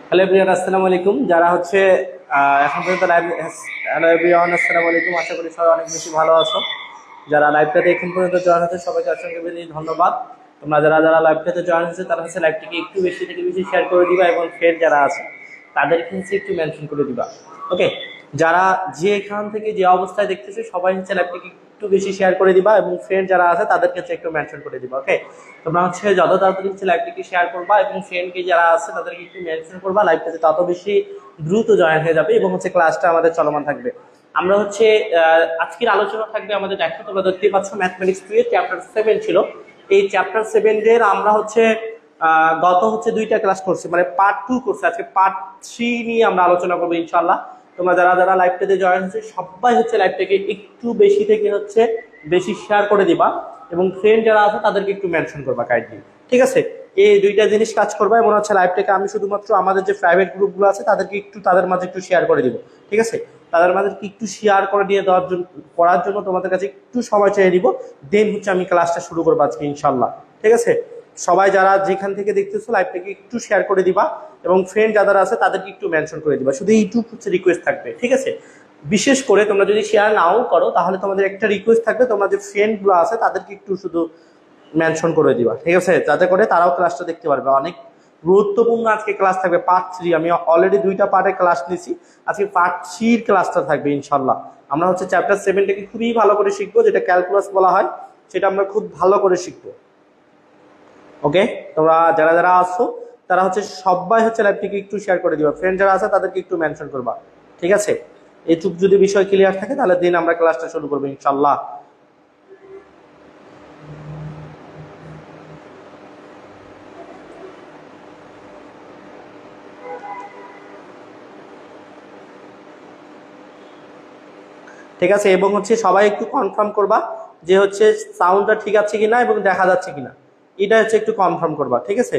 Hello everyone, আসসালামু আলাইকুম। যারা হচ্ছে এখন পর্যন্ত লাইভ, হ্যালো এভরিওয়ান, আসসালামু আলাইকুম। আশা করি সবাই অনেক বেশি ভালো আছো। যারা লাইভটাতে এখন পর্যন্ত জয়েন হচ্ছে সবাইকে অসংখ্য বেশি ধন্যবাদ। তোমরা যারা যারা লাইভটাতে জয়েন হচ্ছে তারা হচ্ছে লাইভটিকে একটু বেশি থেকে বেশি শেয়ার করে দিবা এবং ফ্রেন্ড যারা আছে তাদেরকে হচ্ছে একটু মেনশন করে দিবা। ওকে, যারা যেখান থেকে যে অবস্থায় দেখতেছে সবাই হচ্ছে লাইভটিকে একটু বেশি শেয়ার করে দিবা এবং ফ্রেন্ড যারা আছে তাদেরকে হচ্ছে একটু মেনশন করে দিবা। ওকে, তোমরা হচ্ছে যত তাড়াতাড়ি হচ্ছে লাইভটিকে শেয়ার করবা এবং ফ্রেন্ডকে যারা আছে তাদেরকে একটু মেনশন করবা, লাইভটাতে তত বেশি দ্রুত জয়েন হয়ে যাবে এবং হচ্ছে ক্লাসটা আমাদের চলমান থাকবে। আমরা হচ্ছে আজকের আলোচনা থাকবে আমাদের, দেখো তোমরা দেখতে পাচ্ছ ম্যাথমেটিক্স 2 এর চ্যাপ্টার 7 ছিল। এই চ্যাপ্টার 7 এর আমরা হচ্ছে গত হচ্ছে 2টা ক্লাস করছি, মানে পার্ট 2 করছি। আজকে পার্ট 3 নিয়ে আমরা আলোচনা করবো ইনশাআল্লাহ। তোমরা যারা যারা লাইভটাতে জয়েন হচ্ছে সবাই হচ্ছে লাইভটাকে একটু বেশি থেকে হচ্ছে বেশি শেয়ার করে দিবা এবং ফ্রেন্ড যারা আছে তাদেরকে একটু মেনশন করবা কাইন্ডলি, ঠিক আছে? এই দুইটা জিনিস কাজ করবা এবং হচ্ছে লাইভটাকে আমি শুধুমাত্র আমাদের যে প্রাইভেট গ্রুপগুলো আছে তাদেরকে একটু তাদের মাঝে একটু শেয়ার করে দিব, ঠিক আছে? তাদের মাঝে একটু শেয়ার করে দিয়ে দেওয়ার জন্য করার জন্য তোমাদের কাছে একটু সময় চেয়ে দিব, দেন হচ্ছে আমি ক্লাসটা শুরু করবো আজকে ইনশাল্লাহ, ঠিক আছে? সবাই যারা যেখান থেকে দেখতেছো লাইভটাকে একটু শেয়ার করে দিবা এবং ফ্রেন্ড যারা আছে তাদেরকে একটু মেনশন করে দিবা। শুধু এইটুকু হচ্ছে রিকোয়েস্ট থাকবে, ঠিক আছে? বিশেষ করে তোমরা যদি শেয়ার নাও করো তাহলে তোমাদের একটা রিকোয়েস্ট থাকবে, তোমরা যে ফ্রেন্ডগুলো আছে তাদেরকে একটু শুধু মেনশন করে দিবা, ঠিক আছে? যাতে করে তারাও ক্লাসটা দেখতে পারবে। অনেক গুরুত্বপূর্ণ আজকে ক্লাস থাকবে, পার্ট 3। আমি অলরেডি 2টা পার্টে ক্লাস নিয়েছি, আজকে পার্ট 3 ক্লাসটা থাকবে ইনশাল্লাহ। আমরা হচ্ছে চ্যাপ্টার 7টাকে খুবই ভালো করে শিখবো, যেটা ক্যালকুলাস বলা হয়, সেটা আমরা খুব ভালো করে শিখবো। ওকে, তোমরা যারা যারা আসো তারা হচ্ছে সবাই হচ্ছে লাইভটিকে একটু শেয়ার করে দিবা, ফ্রেন্ড যারা আছে তাদেরকে একটু মেনশন করবা, ঠিক আছে? এইটুক যদি বিষয় ক্লিয়ার থাকে তাহলে দিন আমরা ক্লাসটা শুরু করবো ইনশাল্লাহ। ঠিক আছে, এবং হচ্ছে সবাই একটু কনফার্ম করবা যে হচ্ছে সাউন্ডটা ঠিক আছে কিনা এবং দেখা যাচ্ছে কিনা, এটা হচ্ছে একটু কনফার্ম করবা, ঠিক আছে?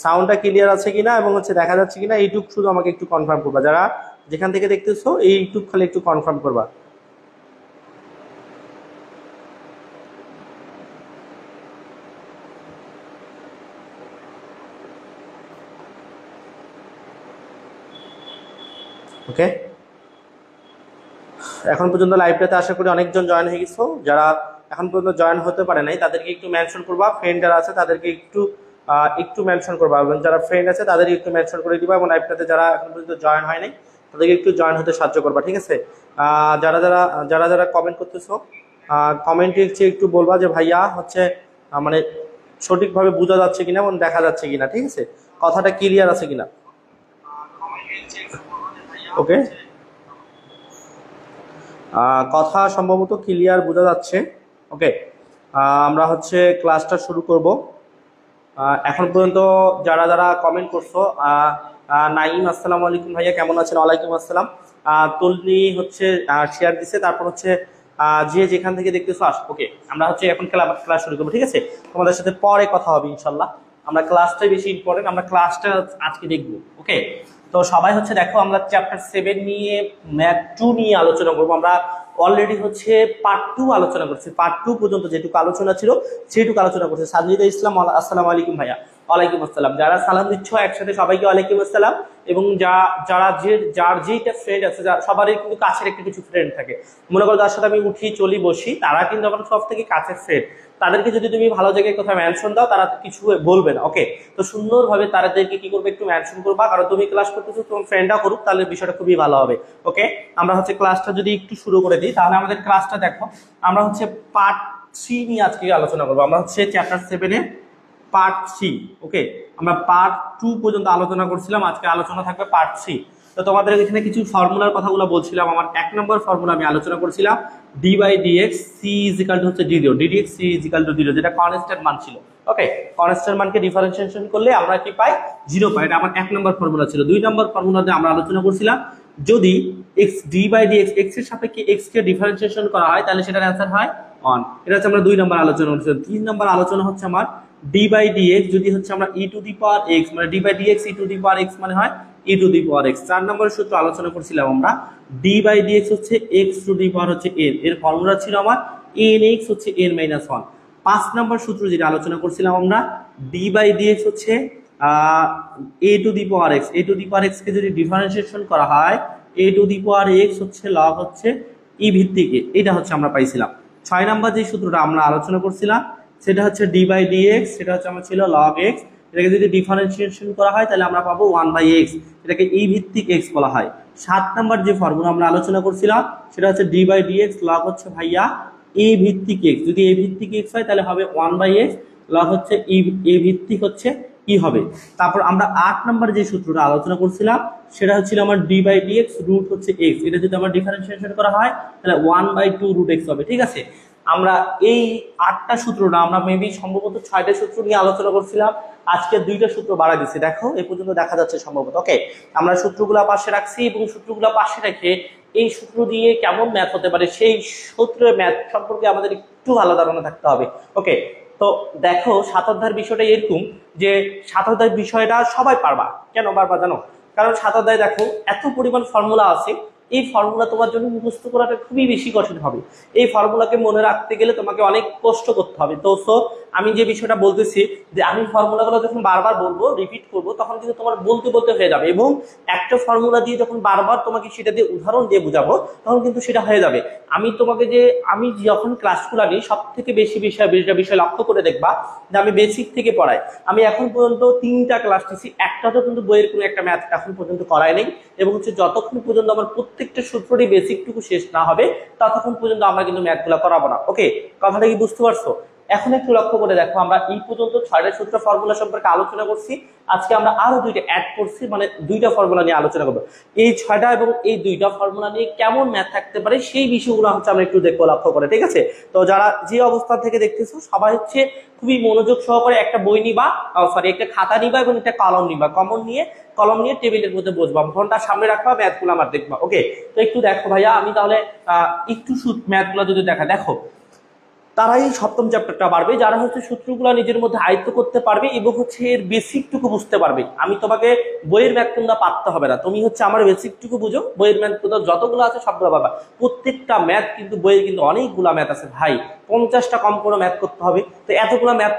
সাউন্ডটা ক্লিয়ার আছে কিনা এবং হচ্ছে দেখা যাচ্ছে কিনা এইটুক শুধু আমাকে একটু কনফার্ম করবা। যারা যেখান থেকে দেখতেছো এইটুক খালি একটু কনফার্ম করবা। ওকে, এখন পর্যন্ত লাইভটাতে আশা করি অনেকজন জয়েন হয়ে গেছো। যারা এখন পর্যন্ত জয়েন হতে পারে নাই তাদেরকে একটু মেনশন করবা, ফ্রেন্ড যারা আছে তাদেরকে একটু মেনশন করবা এবং যারা ফ্রেন্ড আছে তাদেরকে একটু মেনশন করে দিবা এবং লাইভটাতে যারা এখন পর্যন্ত জয়েন হয় নাই তাদেরকে একটু জয়েন হতে সাহায্য করবা, ঠিক আছে? যারা যারা যারা যারা কমেন্ট করতেছো কমেন্টে হচ্ছে একটু বলবা যে ভাইয়া হচ্ছে মানে সঠিকভাবে বোঝা যাচ্ছে কিনা এবং দেখা যাচ্ছে কিনা, ঠিক আছে? কথাটা ক্লিয়ার আছে কিনা। ওকে, কথা সম্ভবত ক্লিয়ার বোঝা যাচ্ছে। ওকে, আমরা হচ্ছে ক্লাসটা শুরু করব। এখন পর্যন্ত যারা যারা কমেন্ট করছো, নাইম আসসালামু আলাইকুম ভাইয়া, কেমন আছেন? ওয়ালাইকুম আসসালাম। তলনি হচ্ছে শেয়ার দিছে, তারপর হচ্ছে যে যেখান থেকে দেখতেছো আস। ওকে, আমরা হচ্ছে এখন ক্লাস শুরু করবো, ঠিক আছে? তোমাদের সাথে পরে কথা হবে ইনশাল্লাহ। আমরা ক্লাসটাই বেশি ইম্পর্টেন্ট, আমরা ক্লাসটা আজকে দেখবো। ওকে, তো সবাই হচ্ছে দেখো আমরা চ্যাপ্টার 7 নিয়ে ম্যাথ 2 নিয়ে আলোচনা করবো। আমরা অলরেডি হচ্ছে পার্ট 2 আলোচনা করছি, পার্ট 2 পর্যন্ত যেটুকু আলোচনা ছিল সেটুকু আলোচনা করছে। সাজিদা ইসলাম, আসসালামু আলাইকুম ভাইয়া। ওয়ালাইকুম আসসালাম। যারা সালাম দিচ্ছ একসাথে সবাইকে ওয়ালাইকুম আসসালাম। এবং যারা যার যেটা ফ্রেন্ড আছে, সবারই কিন্তু কাছের একটা কিছু ফ্রেন্ড থাকে। মনে করো যার সাথে আমি উঠি চলি বসি, তারা কিন্তু আমার সব থেকে কাছের ফ্রেন্ড। তাদেরকে যদি তুমি ভালো জায়গায় কোথাও মেনশন দাও তারা কিছু বলবে না। ওকে, তো সুন্দরভাবে তাদেরকে কি করবে, একটু মেনশন করবা, কারণ তুমি ক্লাস করতেছো, তোমার ফ্রেন্ডরা করুক, তাহলে বিষয়টা খুবই ভালো হবে। ওকে, আমরা হচ্ছে ক্লাসটা যদি একটু শুরু করে দিই তাহলে আমাদের ক্লাসটা দেখো, আমরা হচ্ছে পার্ট 3 নিয়ে আজকে আলোচনা করবো। আমরা হচ্ছে চ্যাপ্টার 7 এ পার্ট 3। ওকে, আমরা পার্ট 2 পর্যন্ত আলোচনা করছিলাম, আজকে আলোচনা থাকবে পার্ট 3। তো তোমাদের এখানে কিছু ফর্মুলার কথাগুলো বলছিলাম। আমার 1 নম্বর ফর্মুলা আমি আলোচনা করছিলাম d by dx c is equal to হচ্ছে 0, d d x c is equal to 0, যেটা কনস্ট্যান্ট মান ছিল। ওকে, কনস্ট্যান্ট মানকে ডিফারেন্সিয়েশন করলে আমরা কি পাই? 0 পাই। এটা আমার 1 নম্বর ফর্মুলা ছিল। 2 নম্বর ফর্মুলাতে আমরা আলোচনা করছিলাম যদি x d by dx x এর সাপেক্ষে x কে ডিফারেন্সিয়েশন করা হয় তাহলে সেটার অ্যান্সার হয় 1। এটা হচ্ছে আমরা 2 নম্বর আলোচনা করছিলাম। 3 নম্বর আলোচনা হচ্ছে আমার ডি বাই ডিএক্স যদি হচ্ছে আমরা e to the power x, মানে d by dx e to the power x মানে হয় ই টু দি পাওয়ার x। 4 নম্বরের সূত্র আলোচনা করছিলাম আমরা ডি বাই ডিএক্স হচ্ছে x টু দি পাওয়ার হচ্ছে n, এর ফর্মুলা ছিল আমার nx হচ্ছে n মাইনাস 1। 5 নম্বর সূত্র যেটা আলোচনা করছিলাম আমরা ডি বাই ডিএক্স হচ্ছে a two the power x, a two the power x কে যদি ডিফারেন্সিয়েশন করা হয় a two the power x হচ্ছে log হচ্ছে e ভিত্তিক a, এটা হচ্ছে আমরা পাইছিলাম। 6 নাম্বার যে সূত্রটা আমরা আলোচনা করছিলাম সেটা হচ্ছে ডি বাই ডিএক্স, সেটা হচ্ছে আমার ছিল log x, এটাকে যদি ডিফারেন্সিয়েশন করা হয় তাহলে আমরা পাবো 1/x, এটাকে e ভিত্তিক x বলা হয়। 7 নাম্বার যে ফর্মুলা আমরা আলোচনা করছিলাম সেটা হচ্ছে ডি বাই ডিএক্স log হচ্ছে ভাইয়া a ভিত্তিক x, যদি a ভিত্তিক x হয় তাহলে হবে 1/x, log হচ্ছে e ভিত্তিক হচ্ছে কি হবে। তারপর আমরা 8 নাম্বার যে সূত্রটা আলোচনা করছিলাম সেটা হচ্ছিল আমার ডি বাই ডিএক্স রুট হচ্ছে x, এটা যদি আমার ডিফারেন্সিয়েশন করা হয় তাহলে 1/2 রুট x হবে। ঠিক আছে, আমরা এই 8টা সূত্রটা আমরা মেবি সম্ভবত 6টা সূত্র নিয়ে আলোচনা করছিলাম, আজকে 2টা সূত্র বাড়াই দিচ্ছি। দেখো এই পর্যন্ত দেখা যাচ্ছে সম্ভবত। ওকে, আমরা সূত্রগুলো পাশে রাখছি এবং সূত্রগুলো পাশে রেখে এই সূত্র দিয়ে কেমন ম্যাথ হতে পারে সেই সূত্রের ম্যাথ সম্পর্কে আমাদের একটু ভালো ধারণা থাকতে হবে। ওকে, তো দেখো 7 অধ্যায়ের বিষয়টা এরকম যে 7 অধ্যায়ের বিষয়টা সবাই পারবা। কেন পারবা জানো? কারণ 7 অধ্যায়ে দেখো এত পরিমাণ ফর্মুলা আছে, এই ফর্মুলা তোমার জন্য মুখস্থ করাটা খুবই বেশি কঠিন হবে। এই ফর্মুলাকে মনে রাখতে গেলে তোমাকে অনেক কষ্ট করতে হবে। তো আমি যে বিষয়টা বলতেছি যে আমি ফর্মুলাগুলো যখন বারবার বলবো, রিপিট করবো, তখন কিন্তু তোমার বলতে বলতে হয়ে যাবে এবং একটা ফর্মুলা দিয়ে যখন বারবার তোমাকে সেটা দিয়ে উদাহরণ দিয়ে বুঝাবো তখন কিন্তু সেটা হয়ে যাবে। আমি যখন ক্লাসগুলো নিই সব থেকে বেশি বিষয় লক্ষ্য করে দেখবা যে আমি বেসিক থেকে পড়াই। আমি এখন পর্যন্ত 3টা ক্লাস নিচ্ছি, একটাতেও কিন্তু বইয়ের কোনো একটা ম্যাথ এখন পর্যন্ত করাই নেই এবং হচ্ছে যতক্ষণ পর্যন্ত আমার প্রত্যেকটা সূত্রটি বেসিকটুকু শেষ না হবে ততক্ষণ পর্যন্ত আমরা কিন্তু ম্যাথগুলো করাবো না। ওকে, কথাটা কি বুঝতে পারছো? এখন একটু লক্ষ্য করে দেখো, আমরা এই পর্যন্ত 6টা সূত্র ফর্মুলা সম্পর্কে আলোচনা করছি, আজকে আমরা আরো 2টা অ্যাড করছি, মানে 2টা ফর্মুলা নিয়ে আলোচনা করবো। এই 6টা এবং এই 2টা ফর্মুলা নিয়ে কেমন ম্যাথ থাকতে পারে সেই বিষয়গুলো হচ্ছে আমরা একটু দেখবো লক্ষ্য করে। ঠিক আছে, তো যারা যে অবস্থা থেকে দেখতেছো সবাই হচ্ছে খুবই মনোযোগ সহকারে একটা বই নিবা, একটা খাতা নিবা এবং একটা কলম নিবা, কলম নিয়ে টেবিলের মধ্যে বসবা, ফোনটা সামনে রাখবা, ম্যাথগুলো আমার দেখবা। ওকে, তো একটু দেখো ভাইয়া, আমি তাহলে একটু ম্যাথগুলো যদি দেখো তারাই 7ম চ্যাপ্টারটা পারবে যারা হচ্ছে সূত্রগুলো নিজের মধ্যে আয়ত্ত করতে পারবে এবং হচ্ছে এর বেসিকটুকু বুঝতে পারবে। আমি তোমাকে বইয়ের ম্যাথ তোমরা পারতে হবে না, তুমি হচ্ছে আমার বেসিকটুকু বুঝো, বইয়ের ম্যাথ যতগুলো আছে সবগুলো পাবা। প্রত্যেকটা ম্যাথ কিন্তু বইয়ের কিন্তু অনেকগুলা ম্যাথ আছে ভাই, 50টা কম করে ম্যাথ করতে হবে। তো এতগুলো ম্যাথ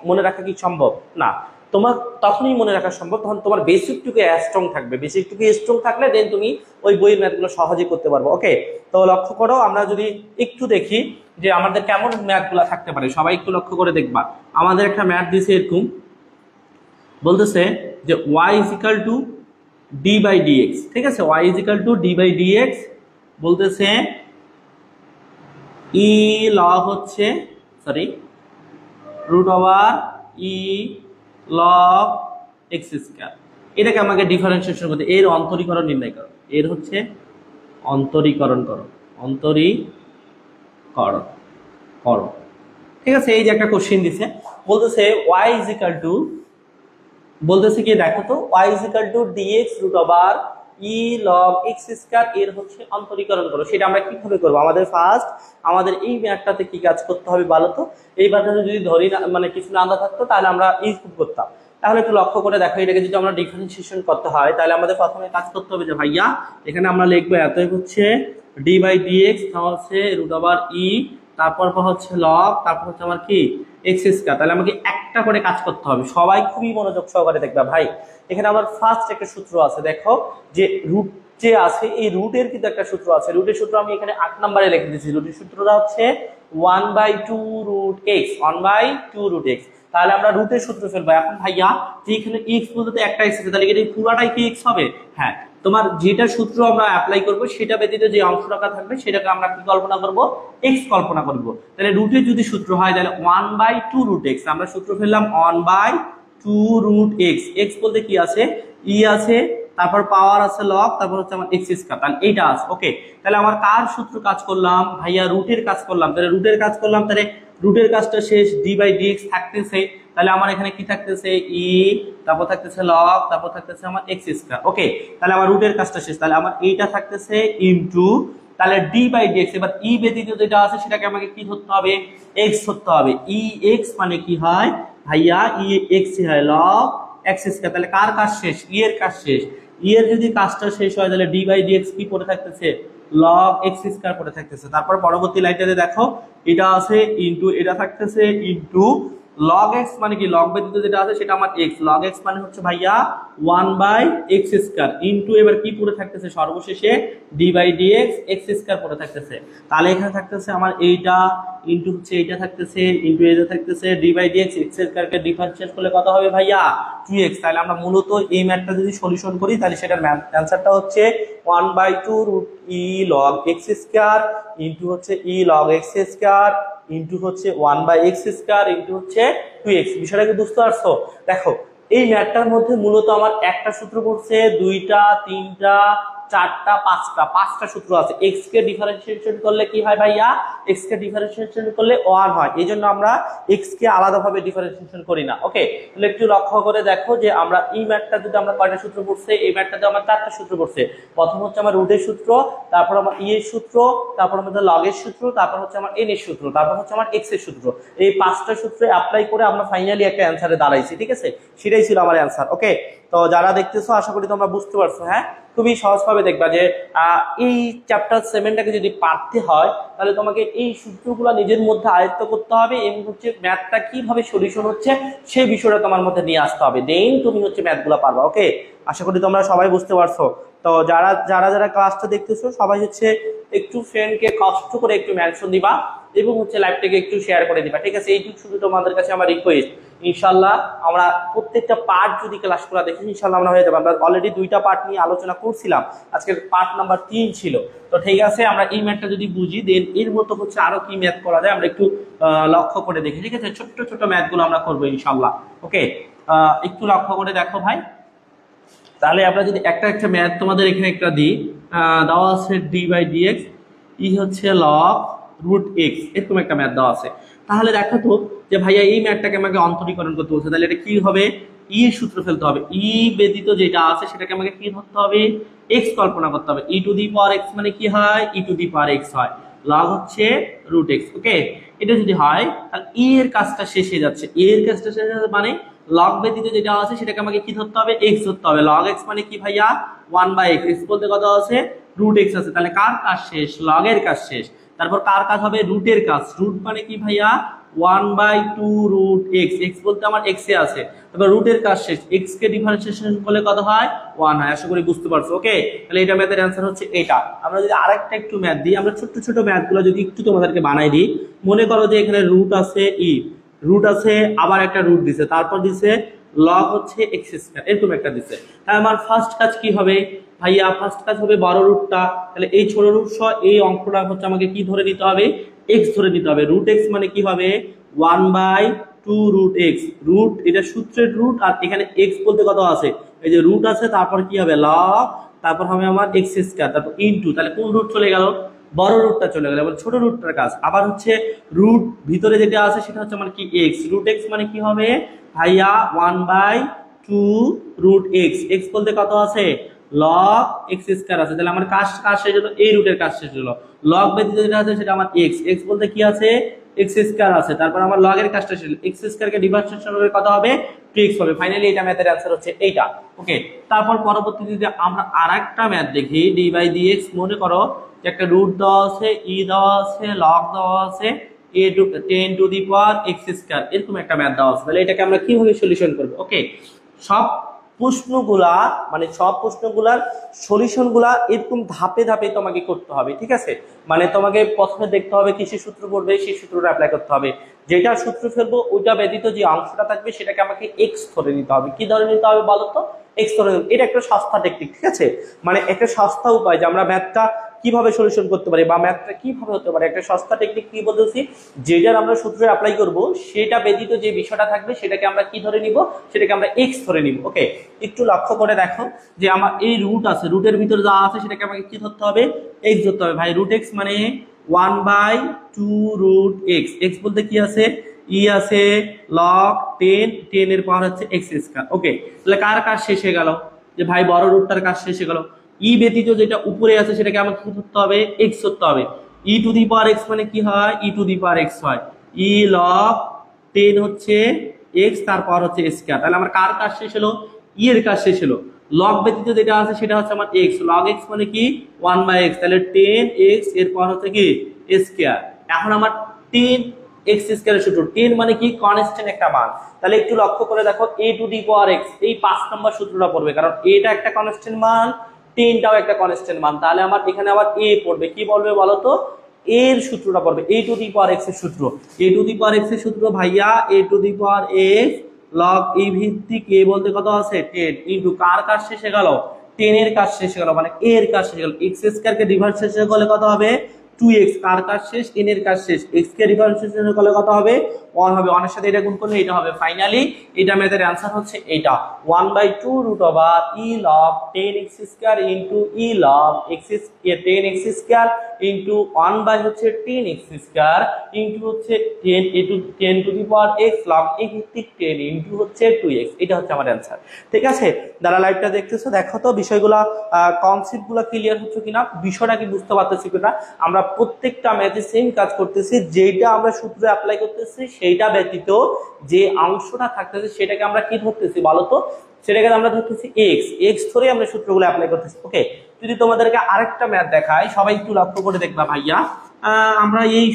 মনে রাখা কি সম্ভব? না, তোমার তখনই মনে রাখা সম্ভব তখন তোমার বেসিকটুকু স্ট্রং থাকবে। বেসিকটুকু স্ট্রং থাকলে দেন তুমি ওই বইয়ের ম্যাথগুলো সহজেই করতে পারবো। ওকে, তো লক্ষ্য করো, আমরা যদি একটু দেখি যে আমাদের কেমন ম্যাথগুলো থাকতে পারে, সবাই একটু লক্ষ্য করে দেখবা। আমাদের একটা ম্যাথ দিছে এরকম, বলতেছে যে y is equal to d by dx. ঠিক আছে, y is equal to d by dx বলতেছে ই লগ হচ্ছে root over e log x square. এটাকে আমাকে ডিফারেন্সিয়েশন করতে, এর অন্তরীকরণ নির্ণয় করো, এর হচ্ছে অন্তরীকরণ করো। ঠিক আছে, এই যে একটা কোশ্চেন দিছে, বলতেছে y ইজ ইকাল টু, বলতেছে কি দেখো তো, y is equal to dx root over e log x square, এর হচ্ছে অন্তরীকরণ করো। সেটা আমরা কিভাবে করবো? আমাদের এই ম্যাথটাতে কি কাজ করতে হবে বলো তো? এই ম্যাথটাতে যদি ধরি না, মানে কিছু না থাকতো তাহলে আমরা ইউজ করতাম। তাহলে একটু লক্ষ্য করে দেখো, এটাকে যদি আমরা ডিফারেন্সিয়েশন করতে হয় তাহলে আমাদের প্রথমে কাজ করতে হবে যে ভাইয়া এখানে আমরা লিখবো এতই হচ্ছে ডি বাই ডিএক্স, হচ্ছে রুট ওভার ই, তারপর হচ্ছে লগ, তারপর হচ্ছে আমার কি এক্স স্কয়ার। তাহলে আমাকে একটা করে কাজ করতে হবে, সবাই খুবই মনোযোগ সহকারে দেখবা ভাই। এখানে আমার ফার্স্ট একটা সূত্র আছে, দেখো যে রুট যে আছে, এই রুটের কিন্তু একটা সূত্র আছে। রুটের সূত্র আমি এখানে 8 নম্বরে লিখে দিয়েছি। রুটের সূত্রটা হচ্ছে 1/2 রুট এক্স, 1/2 রুট এক্স। তাহলে আমরা রুটের সূত্র ফেলবো। এখন ভাইয়া যে এখানে এক্স বলতে একটা এক্স আছে, তাহলে এটা পুরাটাই কি এক্স হবে? হ্যাঁ, তোমার যেটা সূত্র আমরা অ্যাপ্লাই করব সেটা ব্যতীত যে অংশ রাখা থাকবে সেটাকে আমরা কি কল্পনা করব, এক্স কল্পনা করব। তাহলে রুটের যদি সূত্র হয় তাহলে 1/2 রুট এক্স, আমরা সূত্র ফেললাম 1/2 রুট এক্স। এক্স বলতে কি আছে, ই আছে, তারপর পাওয়ার আছে লগ, তারপর হচ্ছে আমার এক্স স্কয়ার, তাহলে এইটা আছে। ওকে, তাহলে আমার কার সূত্র কাজ করলাম ভাইয়া, রুটের কাজ করলাম। তাহলে রুটের কাজ করলাম, তাহলে রুটের কাজটা শেষ, d/dx থাকতেছে, তাহলে আমার এখানে কি থাকতেছে ই, তারপর থাকতেছে লগ, তারপর থাকতেছে আমার এক্স স্কয়ার। ওকে, তাহলে আমার রুটের কাজটা শেষ, তাহলে আমার এইটা থাকতেছে ইনটু, তাহলে d/dx, এবার ই ব্যতীত যেটা আছে সেটাকে আমাকে কি ধরতে হবে, এক্স ধরতে হবে। ই এক্স মানে কি হয় ভাইয়া, ই এক্স হয় লগ এক্স স্কয়ার। তাহলে কার কাজ শেষ, ই এর কাজ শেষ। ই এর যদি কাজটা শেষ হয় তাহলে d/dx কি পড়ে থাকতেছে, log x স্কয়ার পড়ে থাকতেছে। তারপর পরবর্তী লাইনটাতে দেখো এটা আছে ইনটু, এটা থাকতেছে ইনটু log x মানে কি, log ব্যতীত যেটা আছে সেটা আমার x, log x মানে হচ্ছে ভাইয়া 1/x স্কয়ার ইনটু, এবার কি পড়ে থাকতেছে সর্বশেষে d/dx x স্কয়ার পড়ে থাকতেছে। তাহলে এখানে থাকতেছে আমার এইটা ইনটু হচ্ছে এইটা থাকতেছে ইনটু এইটা থাকতেছে d/dx x স্কয়ারকে ডিফারেন্সিয়েট করলে কত হবে ভাইয়া 2x। তাহলে আমরা মূলত এই ম্যাথটা যদি সলিউশন করি তাহলে সেটার অ্যানসারটা হচ্ছে 1/2 root e log x square into হচ্ছে e log x square into হচ্ছে 1/x স্কয়ার ইনটু হচ্ছে 2x। বিষয়টা কি বুঝতে পারছো? দেখো এই ম্যাথটার মধ্যে মূলত আমার একটা সূত্র পড়ছে, দুইটা, তিনটা, চারটা, পাঁচটা সূত্র আছে। এক্স কে ডিফারেন্সিয়েশন করলে কি হয় ভাইয়া, এক্স কে ডিফারেন্সিয়েশন করলে 1 হয়, এই জন্য আমরা এক্স কে আলাদাভাবে ডিফারেন্সিয়েশন করি না। ওকে, তাহলে একটু লক্ষ্য করে দেখো যে আমরা এই ম্যাথটা যদি আমরা কয়টা সূত্র পড়ছে, এই ম্যাথটাতে আমার 4টা সূত্র পড়ছে। প্রথম হচ্ছে আমার রুটের সূত্র, তারপর আমার ই এর সূত্র, তারপর আমাদের লগ এর সূত্র, তারপর হচ্ছে আমার এন এর সূত্র, তারপর হচ্ছে আমার এক্স এর সূত্র। এই 5টা সূত্রে অ্যাপ্লাই করে আমরা ফাইনালি একটা অ্যানসারে দাঁড়াইছি। ঠিক আছে, সেটাই ছিল আমার অ্যানসার। ওকে, তো যারা দেখতেছো আশা করি তোমরা বুঝতে পারছো। হ্যাঁ, খুবই সহজভাবে দেখবা যে এই চ্যাপ্টার 7টাকে যদি পারতে হয় তাহলে তোমাকে এই সূত্রগুলো নিজের মধ্যে আয়ত্ত করতে হবে এবং হচ্ছে ম্যাথটা কিভাবে সলিউশন হচ্ছে সেই বিষয়টা তোমার মধ্যে নিয়ে আসতে হবে, দেন তুমি হচ্ছে ম্যাথগুলো পারবা। ওকে, আশা করি তোমরা সবাই বুঝতে পারছো। তো যারা যারা যারা ক্লাসটা দেখতেছো সবাই হচ্ছে একটু ফ্রেন্ডকে কষ্ট করে একটু মেনশন দিবা এবং হচ্ছে লাইভটাকে একটু শেয়ার করে দিবা। ঠিক আছে, এইটুকু শুধু তোমাদের কাছে আমার রিকোয়েস্ট। ইনশাল্লাহ আমরা প্রত্যেকটা পার্ট যদি ক্লাস করা দেখি ইনশাল্লাহ আমরা হয়ে যাবো। আমরা অলরেডি 2টা পার্ট নিয়ে আলোচনা করছিলাম, আজকের পার্ট নাম্বার 3 ছিল। তো ঠিক আছে, আমরা এই ম্যাথটা যদি বুঝি দেন এর মতো হচ্ছে আরো কি ম্যাথ করা যায় আমরা একটু লক্ষ্য করে দেখি। ঠিক আছে, ছোট্ট ছোট ম্যাথগুলো আমরা করবো ইনশাল্লাহ। ওকে, একটু লক্ষ্য করে দেখো ভাই। তাহলে আমরা যদি একটা একটা ম্যাথ তোমাদের এখানে একটা দিই, দেওয়া আছে d/dx ই হচ্ছে log রুট এক্স, এরকম একটা ম্যাথ দেওয়া আছে। তাহলে দেখো তো যে ভাইয়া এই ম্যাথটাকে আমাকে অন্তরীকরণ করতে বলছে, তাহলে এটা কি হবে, ই এর সূত্র ফেলতে হবে। ই ব্যতীত যেটা আছে সেটাকে আমাকে কি ধরতে হবে, এক্স কল্পনা করতে হবে। ই টু দি পাওয়ার এক্স মানে কি হয়, ই টু দি পাওয়ার এক্স হয়, লগ হচ্ছে রুট এক্স। ওকে, এটা যদি হয় তাহলে ই এর কাজটা শেষ হয়ে যাচ্ছে, এ এর কাজটা শেষ হয়ে যাচ্ছে মানে লগ ব্যতীত যেটা আছে সেটাকে আমাকে কি ধরতে হবে, এক্স ধরতে হবে। লগ এক্স মানে কি ভাইয়া 1/x, এক্স বলতে কত আছে রুট এক্স আছে, তাহলে কার কাজ শেষ, লগ এর কাজ শেষ। তারপর কার কাজ হবে, রুটের কাজ। রুট মানে কি ভাইয়া 1/2 রুট এক্স, এক্স বলতে আমার এক্স এ আছে, তারপর রুটের কাজ শেষ, এক্স কে ডিফারেন্সিয়েশন করলে কত হয় 1 হয়। আশা করি বুঝতে পারছো। ওকে, তাহলে এটা ম্যাথের অ্যান্সার হচ্ছে এটা। আমরা যদি আরেকটা একটু ম্যাথ দিই, আমরা ছোট ছোট ম্যাথগুলো যদি একটু তোমাদেরকে বানাই দিই, মনে করো যে এখানে রুট আছে ই, রুট আছে আবার একটা রুট দিছে, তারপর দিছে লগ হচ্ছে এক্স স্কয়ার, এরকম একটা দিছে। তাহলে আমার ফার্স্ট কাজ কি হবে ভাইয়া, ফার্স্ট কাজ হবে বড় রুটটা, তাহলে এই ছোট রুট সহ এই অঙ্কটা হচ্ছে আমাকে কি ধরে নিতে হবে, এক্স ধরে নিতে হবে। রুট এক্স মানে কি হবে 1/2 রুট এক্স, রুট এটা সূত্রের রুট, আর এখানে এক্স বলতে কত আছে, এই যে রুট আছে, তারপর কি হবে লগ, তারপর হবে আমার এক্স স্কয়ার, তারপর ইনটু, তাহলে কোন রুট চলে গেল, বড় রুটটা চলে গেল, এবার ছোট রুটটার কাজ। আবার হচ্ছে রুট ভিতরে যেটা আছে সেটা হচ্ছে আমার কি এক্স, রুট এক্স মানে কি হবে ভাইয়া 1/2 রুট এক্স, এক্স বলতে কত আছে লগ এক্স স্কয়ার আছে, তাহলে আমার কাজ শেষ হলো, এই রুটের কাজ শেষ হলো। লগ ব্যতীত যেটা আছে সেটা আমার এক্স, এক্স বলতে কি আছে এক্স স্কয়ার আছে, তারপর আমার লগ এর কাজটা শেষ, এক্স স্কয়ার কে ডিফারেন্সিয়েশন করে কত হবে 2x হবে। ফাইনালি এটা ম্যাথের অ্যানসার হচ্ছে এইটা। ওকে, তারপর পরবর্তীতে যদি আমরা আরেকটা ম্যাথ দেখি d/dx, মনে করো যে একটা রুট দেওয়া আছে, ই দেওয়া আছে, লগ দেওয়া আছে, a to 10 to the power x square, এরকম একটা ম্যাথ দেওয়া আছে। তাহলে এটাকে আমরা কিভাবে সলিউশন করব? ওকে, সব প্রশ্নগুলা মানে সব প্রশ্নগুলার সলিউশনগুলা এরকম ধাপে ধাপে তোমাকে করতে হবে। ঠিক আছে, মানে তোমাকে প্রথমে দেখতে হবে কিসের সূত্র পড়বে, সেই সূত্রটা অ্যাপ্লাই করতে হবে। যেটা সূত্র ফেলবো ওইটা ব্যতীত যে অংশটা থাকবে সেটাকে আমাকে এক্স ধরে নিতে হবে। কি ধরে নিতে হবে বলো তো, এক্স ধরে নিলাম। এটা একটা সস্তা টেকনিক, ঠিক আছে, মানে একটা সস্তা উপায় যে আমরা ম্যাথটা কিভাবে সলিউশন করতে পারি বা ম্যাথটা কিভাবে হতে পারে। একটা সস্তা টেকনিক কি বলতেছি, যেটার আমরা সূত্রে অ্যাপ্লাই করব সেটা ব্যতীত যে বিষয়টা থাকবে সেটাকে আমরা কি ধরে নিব, সেটাকে আমরা এক্স ধরে নিব। ওকে, একটু লক্ষ্য করে দেখো যে আমার এই রুট আছে, রুটের ভিতরে যা আছে সেটাকে আমাকে কি ধরতে হবে, এক্স ধরতে হবে। ভাই রুট এক্স মানে 1/2 রুট এক্স। এক্স বলতে কি আছে, ই আছে লগ 10, 10 এর পাওয়ার হচ্ছে এক্স স্কয়ার। ওকে, তাহলে কার কাজ শেষ হয়ে গেল, যে ভাই বড় রুটটার কাজ শেষ হয়ে গেল। ই ব্যতীত যেটা উপরে আছে সেটাকে আমাকে কি ধরতে হবে, এক্স ধরতে হবে। ই টু দি পাওয়ার এক্স মানে কি হয়, ই টু দি পাওয়ার এক্স হয়। ই লগ 10 হচ্ছে এক্স, তার পাওয়ার হচ্ছে স্কয়ার। তাহলে আমার কার কাজ শেষ হলো, ই এর কাজ শেষ হলো। লগ ব্যতীত যেটা আছে সেটা হচ্ছে আমার এক্স, লগ এক্স মানে কি 1/x, তাহলে 10x এর পাওয়ার হচ্ছে কি স্কয়ার। এখন আমার 10 এক্স স্কয়ারের সূত্র, 10 মানে কি কনস্ট্যান্ট একটা মান। তাহলে একটু লক্ষ্য করে দেখো a two the power x, এই 5 নম্বর সূত্রটা পড়বে, কারণ এটা একটা কনস্ট্যান্ট মান, 10টাও একটা কনস্ট্যান্ট মান। তাহলে আমার এখানে আবার a পড়বে, কি বলবে বলো তো, এর সূত্রটা পড়বে, a two the power x এর সূত্র। a two the power x এর সূত্র ভাইয়া a two the power x log e ভিত্তিক a বলতে কত আছে 10 ইনটু কার কাজ শেষে গেল, 10 এর কাজ শেষে গেল, মানে a এর কাজ শেষে গেল। x স্কয়ার কে ডিভাইড শেষে গেলে কত হবে 2x, কার কাজ শেষ, n এর কাজ শেষ। x কে ডিভাইড শেষে গেলে কত হবে 1 হবে, 1 এর সাথে এটা গুণ করলে এটা হবে। ফাইনালি এটা ম্যাথের आंसर হচ্ছে এটা 1/2 root over e log 10x square into e log x 10x square into 1 হচ্ছে 10x স্কয়ার ইনটু হচ্ছে 10 into 10 to the power x log a ভিত্তিক 10 ইনটু হচ্ছে 2x। এটা হচ্ছে আমার आंसर। ঠিক আছে, যারা লাইভটা দেখতেছো দেখো তো বিষয়গুলো কনসেপ্টগুলো ক্লিয়ার হচ্ছে কিনা, বিষয়টা কি বুঝতে পারতেছি কিনা। আমরা প্রত্যেকটা ম্যাথে সেম কাজ করতেছি, যেটা আমরা সূত্রে অ্যাপ্লাই করতেছি সেইটা ব্যতীত যে অংশটা থাকতেছে সেটাকে আমরা কি ধরতেছি বলো তো, সেটাকে আমরা ধরতেছি এক্স, এক্স ধরে আমরা সূত্রগুলো অ্যাপ্লাই করতেছি। ওকে, যদি তোমাদেরকে আরেকটা ম্যাথ দেখাই, সবাই একটু লক্ষ্য করে দেখবা ভাইয়া। আমরা এই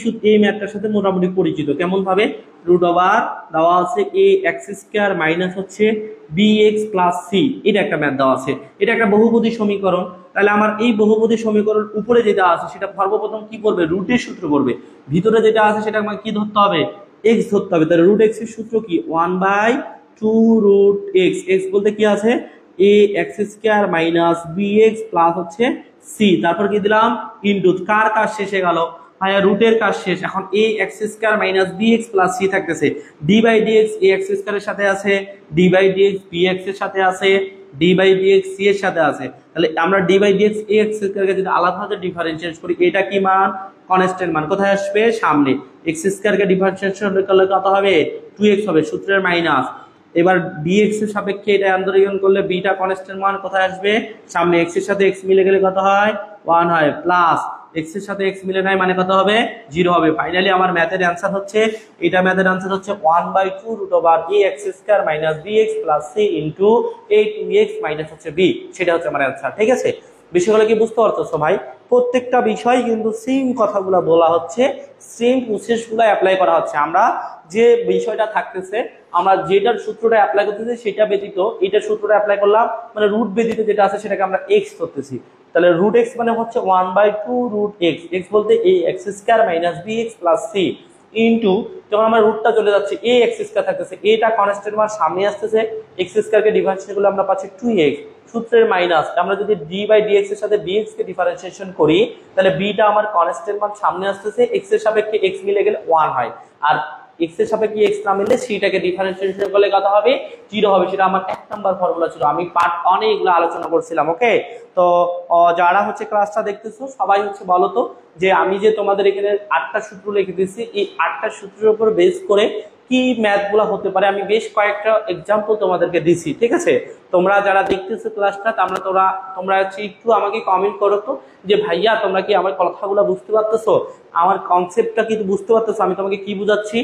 ম্যাথটার সাথে মোটামুটি পরিচিত, কেমন ভাবে, রুট ওভার দেওয়া আছে a x স্কয়ার মাইনাস হচ্ছে bx প্লাস c, এটা একটা ম্যাথ দেওয়া আছে, এটা একটা বহুপদী সমীকরণ। তাহলে আমার এই বহুপদী সমীকরণ উপরে যেটা আছে সেটা সর্বপ্রথম কি করবে, রুটের সূত্র করবে, ভিতরে যেটা আছে সেটা আমাকে কি ধরতে হবে, x ধরতে হবে। তাহলে রুট x এর সূত্র কি 1/2 রুট x, x বলতে কি আছে a x square minus bx plus হচ্ছে c, তারপর কি দিলাম ইনটু কার কাজ শেষে গেল, ভাইয়া রুটের কাজ শেষ। এখন a x square minus bx plus c থাকতেছে, d by dx a x স্কয়ারের সাথে আছে, d বাই dx bx এর সাথে আছে, d বাই dx c এর সাথে আছে। তাহলে আমরা d by dx a x স্কয়ারকে যদি আলাদাভাবে ডিফারেন্সিয়েট করি, এটা কি মান, কনস্ট্যান্ট মান, কোথায় আসবে সামনে, x স্কয়ারকে ডিফারেন্সিয়েশন করলে কত হবে 2x হবে, সূত্রের মাইনাস। এবার bx এর সাপেক্ষে এটা আন্তরিকরণ করলে bটা কনস্ট্যান্ট মান কোথায় আসবে সামনে, x এর সাথে x মিলে গেলে কত হয় 1 হয়, প্লাস x এর সাথে x মিলে নাই মানে কত হবে 0 হবে। ফাইনালি আমার ম্যাথের आंसर হচ্ছে, এটা ম্যাথের आंसर হচ্ছে 1/2 root over ax square minus bx plus c into a 2x minus হচ্ছে b, সেটা হচ্ছে আমার आंसर। ঠিক আছে, বিষয়গুলো কি বুঝতে পারতেছো ভাই? প্রত্যেকটা বিষয় কিন্তু সেম কথাগুলো বলা হচ্ছে, সেম প্রসেসগুলো অ্যাপ্লাই করা হচ্ছে। আমরা যে বিষয়টা থাকতেছে, আমরা যেটার সূত্রটা অ্যাপ্লাই করতেছি সেটা ব্যতীত এটার সূত্রটা অ্যাপ্লাই করলাম, মানে রুট ব্যতীত যেটা আছে সেটাকে আমরা x ধরতেছি। তাহলে রুট x মানে হচ্ছে 1/2 রুট x, x বলতে a x square minus bx plus c into, যখন আমরা রুটটা চলে যাচ্ছে a x স্কয়ার থাকতেছে, এটা কনস্ট্যান্ট মান সামনে আসতেছে, x স্কয়ারকে ডিফারেন্সিয়েট করলে আমরা পাচ্ছি 2x, সূত্রের মাইনাস। আমরা যদি d বাই dx এর সাথে bx কে ডিফারেন্সিয়েশন করি তাহলে b টা আমার কনস্ট্যান্ট মান সামনে আসতেছে, x এর সাপেক্ষে x মিলে গেলে 1 হয়, আর x এর সাপেক্ষে x না মিললে সেটাকে ডিফারেন্সিয়েশন করলে কত হবে 0 হবে। সেটা আমার 1 নাম্বার ফর্মুলা ছিল, আমি পার্ট 1 এ এগুলো আলোচনা করছিলাম। ওকে, তো যারা হচ্ছে ক্লাসটা দেখতেছো সবাই হচ্ছে বলো তো, যে আমি যে তোমাদের এখানে 8টা সূত্র লিখে দিয়েছি, এই 8টা সূত্রের উপর বেস করে কি ম্যাথগুলো হতে পারে আমি বেশ কয়েকটা एग्जांपल তোমাদেরকে দিছি। ঠিক আছে, তোমরা যারা দেখতেছো ক্লাসটা তোমরা একটু আমাকে কমেন্ট করো তো, যে ভাইয়া তোমরা কি আমার কথাগুলো বুঝতে পারতেছো, আমার কনসেপ্টটা কি বুঝতে পারতেছো, আমি তোমাকে কি বুঝাচ্ছি।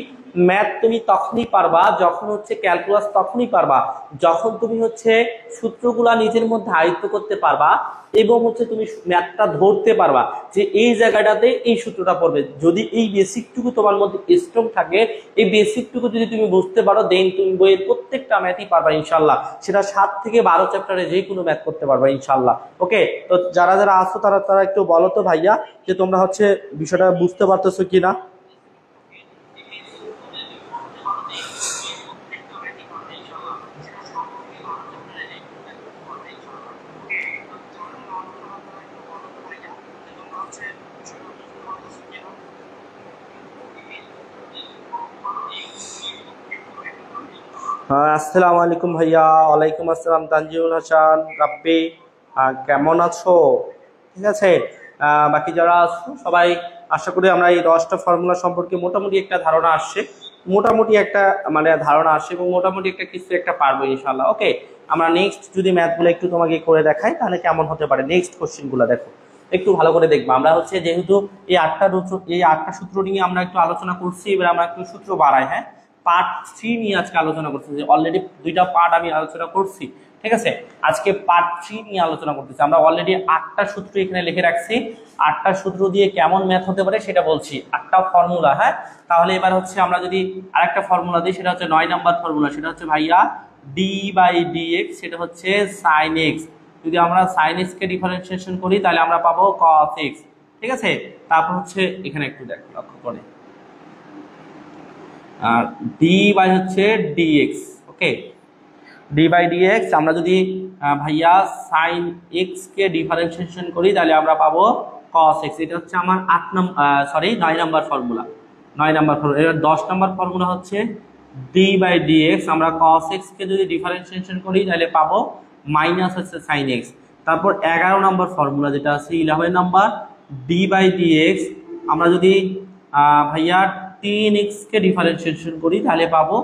ম্যাথ তুমি তখনই পারবা যখন হচ্ছে, ক্যালকুলাস তখনই পারবা যখন তুমি হচ্ছে সূত্রগুলা নিজের মধ্যে আয়ত্ত করতে পারবা এবং হচ্ছে তুমি ম্যাথটা ধরতে পারবা যে এই জায়গাটাতে এই সূত্রটা পড়বে। যদি এই বেসিকটুকু তোমার মধ্যে স্ট্রং থাকে, এই বেসিকটুকু যদি তুমি বুঝতে পারো, দেন তুমি বইয়ের প্রত্যেকটা ম্যাথই পারবা ইনশাল্লাহ। সেটা 7 থেকে 12 চ্যাপ্টারে যে কোনো ম্যাথ করতে পারবা ইনশাল্লাহ। ওকে, তো যারা যারা আসো তারা একটু বলো তো ভাইয়া, যে তোমরা হচ্ছে বিষয়টা বুঝতে পারতেছো কিনা। আসসালামু আলাইকুম ভাইয়া। ওয়ালাইকুম আসসালাম তানজিউল হাসান রাব্বি। কেমন আছো? ঠিক আছে। বাকি যারা আছো সবাই, আশা করি আমরা এই 10টা ফর্মুলা সম্পর্কে মোটামুটি একটা ধারণা আসছে, মোটামুটি একটা মানে ধারণা আসছে এবং মোটামুটি একটা কিছু একটা পারবো ইনশাল্লাহ। ওকে, আমরা নেক্সট যদি ম্যাথগুলো একটু তোমাকে করে দেখাই তাহলে কেমন হতে পারে। নেক্সট কোশ্চেনগুলো দেখো, একটু ভালো করে দেখবা। আমরা হচ্ছে যেহেতু এই আটটা সূত্র নিয়ে আমরা একটু আলোচনা করছি, এবার আমরা একটু সূত্র বাড়াই। হ্যাঁ, পার্ট 3 নিয়ে আজকে আলোচনা করছি, যে অলরেডি 2টা পার্ট আমি আলোচনা করছি। ঠিক আছে, আজকে পার্ট 3 নিয়ে আলোচনা করতেছি। আমরা অলরেডি 8টা সূত্র এখানে লিখে রাখছি। 8টা সূত্র দিয়ে কেমন ম্যাথ হতে পারে সেটা বলছি, 8টা ফর্মুলা। হ্যাঁ, তাহলে এবার হচ্ছে আমরা যদি আরেকটা ফর্মুলা দিই, সেটা হচ্ছে 9 নাম্বার ফর্মুলা। সেটা হচ্ছে ভাইয়া d/dx, সেটা হচ্ছে sin x। যদি আমরা sin x কে ডিফারেন্সিয়েশন করি তাহলে আমরা পাবো cos x। ঠিক আছে, তারপর হচ্ছে এখানে একটু দেখো, লক্ষ্য করে আর d/, হচ্ছে dx। ওকে, d/dx আমরা যদি ভাইয়া sin x কে ডিফারেন্সিয়েশন করি তাহলে আমরা পাবো cos x। এটা হচ্ছে আমার 9 নাম্বার ফর্মুলা। 9 number formula. এবার 10 নাম্বার ফর্মুলা হচ্ছে d/dx, আমরা cos x কে যদি ডিফারেন্সিয়েশন করি তাহলে পাবো মাইনাস হচ্ছে sin x। তারপর 11 নাম্বার ফর্মুলা যেটা আছে 11 নাম্বার, d/dx আমরা যদি ভাইয়া tan x কে ডিফারেন্সিয়েশন করি তাহলে পাবো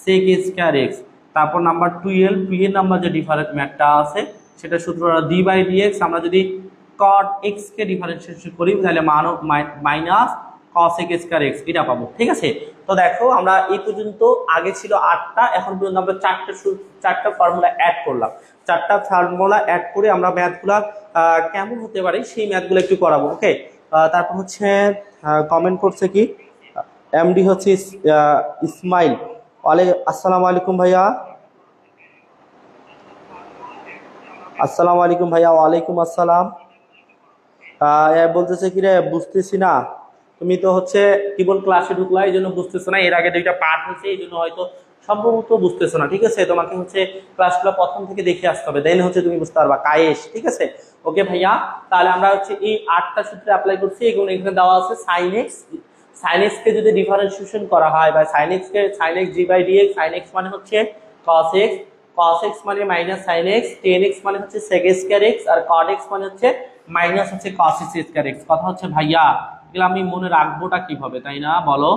sec স্কয়ার x। তারপর নাম্বার 12 নাম্বার যে ডিফারেন্ট ম্যাথটা আছে সেটা সূত্র d/dx আমরা যদি cot x কে ডিফারেন্সিয়েশন করি তাহলে মাইনাস cosec স্কয়ার x এটা পাবো। ঠিক আছে, তো দেখো আমরা এই পর্যন্ত, আগে ছিল 8টা, এখন পর্যন্ত আমরা চারটা ফর্মুলা অ্যাড করলাম। 4টা ফর্মুলা অ্যাড করে আমরা ম্যাথগুলা কেমন হতে পারে সেই ম্যাথগুলো একটু করাবো। ওকে, তারপর হচ্ছে কমেন্ট করছে কি এমডি হচ্ছে ইসমাইল। আসসালামু আলাইকুম ভাইয়া। আসসালামু আলাইকুম ভাইয়া। ওয়ালাইকুম আসসালাম। বলতেছে কি রে, বুঝতেছি না। তুমি তো হচ্ছে কেবল ক্লাসে ঢুকলা, এই জন্য বুঝতেছো না। এর আগে 2টা পার্ট হয়েছে, এই জন্য হয়তো সম্ভবত বুঝতেছো না। ঠিক আছে, তোমাকে হচ্ছে ক্লাসগুলো প্রথম থেকে দেখে আসতে হবে, দেন হচ্ছে তুমি বুঝতে পারবা কায়েস। ঠিক আছে, ওকে ভাইয়া। তাহলে আমরা হচ্ছে এই 8টা সূত্রে অ্যাপ্লাই করছি। এগুলো এখানে দেওয়া আছে sin x। sin x কে যদি ডিফারেন্সিয়েশন করা হয় বা sin x d/dx, sin x মানে হচ্ছে cos x, cos x মানে minus sin x, tan x মানে হচ্ছে sec স্কয়ার x, আর cot x মানে হচ্ছে মাইনাস হচ্ছে cos স্কয়ার x। কথা হচ্ছে ভাইয়া এগুলো আমি মনে রাখবোটা কিভাবে, তাই না বলো?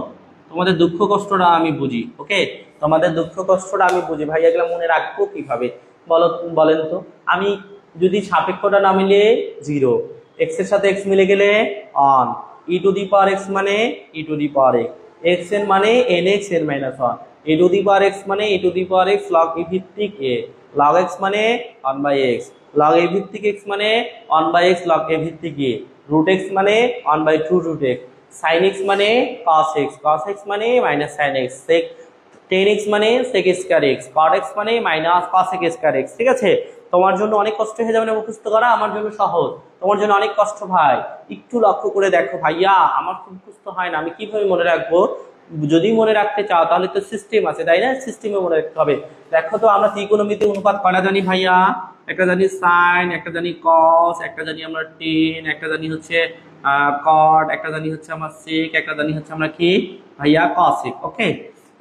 তোমাদের দুঃখ কষ্টটা আমি বুঝি। ওকে, তোমাদের দুঃখ কষ্টটা আমি বুঝি ভাইয়া, এগুলো মনে রাখবো কিভাবে বলেন তো। আমি যদি সাপেক্ষটা না মিলে 0, x এর সাথে x মিলে গেলে 1, e two the power x মানে e two the power x, x এর মানে nx এর -1, e two the power x মানে e two the power x log e ভিত্তিক a, log x মানে 1/x, log a ভিত্তিক x মানে 1/x log a ভিত্তিক a, root x মানে 1/2 root x, sin x মানে cos x, cos x মানে minus sin x, sec tan x মানে sec square x, cot x মানে minus cosec square x। ঠিক আছে, তোমার জন্য অনেক কষ্ট হয়ে যাবে না মুখস্থ করা, আমার জন্য সহজ, তোমার জন্য অনেক কষ্ট ভাই। একটু লক্ষ্য করে দেখো ভাইয়া, আমার খুব মুখস্থ হয় না, আমি কিভাবে মনে রাখবো? যদি মনে রাখতে চাও তাহলে তো সিস্টেম আছে, তাই না? সিস্টেমে মনে রাখতে হবে। দেখো তো আমরা ত্রিকোণমিতির অনুপাত কয়টা জানি ভাইয়া? একটা জানি সাইন, একটা জানি কস, একটা জানি আমরা টেন, একটা জানি হচ্ছে কট, একটা জানি হচ্ছে আমার সেক, একটা জানি হচ্ছে আমরা কি ভাইয়া কসেক। ওকে,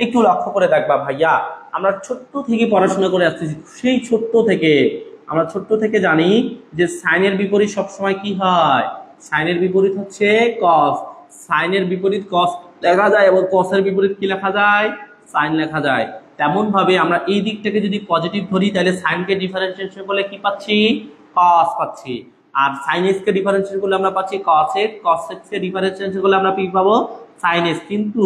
একটু লক্ষ্য করে দেখবা ভাইয়া, আমরা ছোট্ট থেকে পড়াশোনা করে আসতেছি, সেই ছোট্ট থেকে আমরা জানি যে সাইনের বিপরীত সবসময় কি হয়? সাইনের বিপরীত হচ্ছে কস। সাইনের বিপরীত কস লেখা যায় এবং কসের বিপরীত কি লেখা যায়? সাইন লেখা যায়। তেমন ভাবে আমরা এই দিকটাকে যদি পজিটিভ ধরি তাহলে সাইনকে ডিফারেন্সিয়েশন করলে কি পাচ্ছি? কস পাচ্ছি। আর সাইন এক্স কে ডিফারেন্সিয়েশন করলে আমরা পাচ্ছি কস এক্স, কস এক্স কে ডিফারেন্সিয়েশন করলে আমরা কি পাবো? Sine x. কিন্তু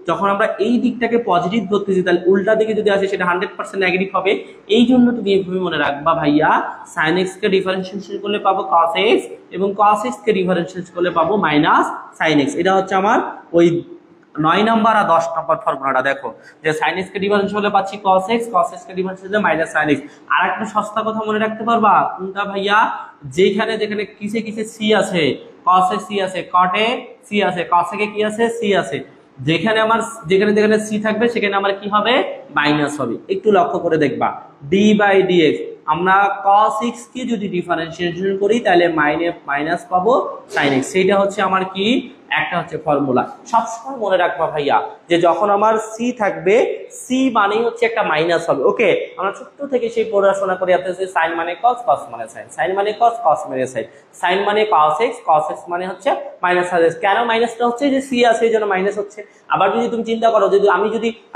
যখন আমরা এই দিকটাকে পজিটিভ ধরতেছি তাহলে উল্টা দিকে যদি আসে সেটা 100% নেগেটিভ হবে। এই জন্য তুমি এইভাবে মনে রাখবা ভাইয়া, সাইন এক্স কে ডিফারেন্সিয়েশন করলে পাবো কস এক্স এবং কস এক্স কে ডিফারেন্সিয়েশন করলে পাবো মাইনাস সাইন এক্স। এটা হচ্ছে আমার ওই 9 নাম্বার আর 10 নাম্বার ফর্মুলাটা। দেখো যে sin x কে ডিফারেন্সিয়েশন হলে পাচ্ছি cos x, cos x কে ডিফারেন্সিয়েশন হলে মাইনাস sin x। আর একটা সস্তা কথা মনে রাখতে পারবা কোনটা ভাইয়া? যেখানে যেখানে কিসে কিসে c আছে, cos এ c আছে, cot এ c আছে, cos এ কি আছে? c আছে। যেখানে যেখানে c থাকবে সেখানে আমার কি হবে? মাইনাস হবে। একটু লক্ষ্য করে দেখবা, d/dx আমরা cos x কে যদি ডিফারেন্সিয়েশন করি তাহলে মাইনাস পাবো sin x। সেটা হচ্ছে আমার কি একটা হচ্ছে ফর্মুলা। সবসময় মনে রাখবা ভাইয়া যে যখন আমার সি থাকবে, সি মানেই হচ্ছে একটা মাইনাস হবে। ওকে, আমরা ছোট্ট থেকে সেই পড়াশোনা করে আসতেছি, সাইন মানে কস, কস মানে সাইন, সাইন মানে কস, কস মানে সাইন, সাইন মানে কস এক্স, কস এক্স মানে হচ্ছে মাইনাস এক্স। কেন মাইনাসটা হচ্ছে? যে সি আছে এই জন্য মাইনাস হচ্ছে। আবার যদি তুমি চিন্তা করো, যদি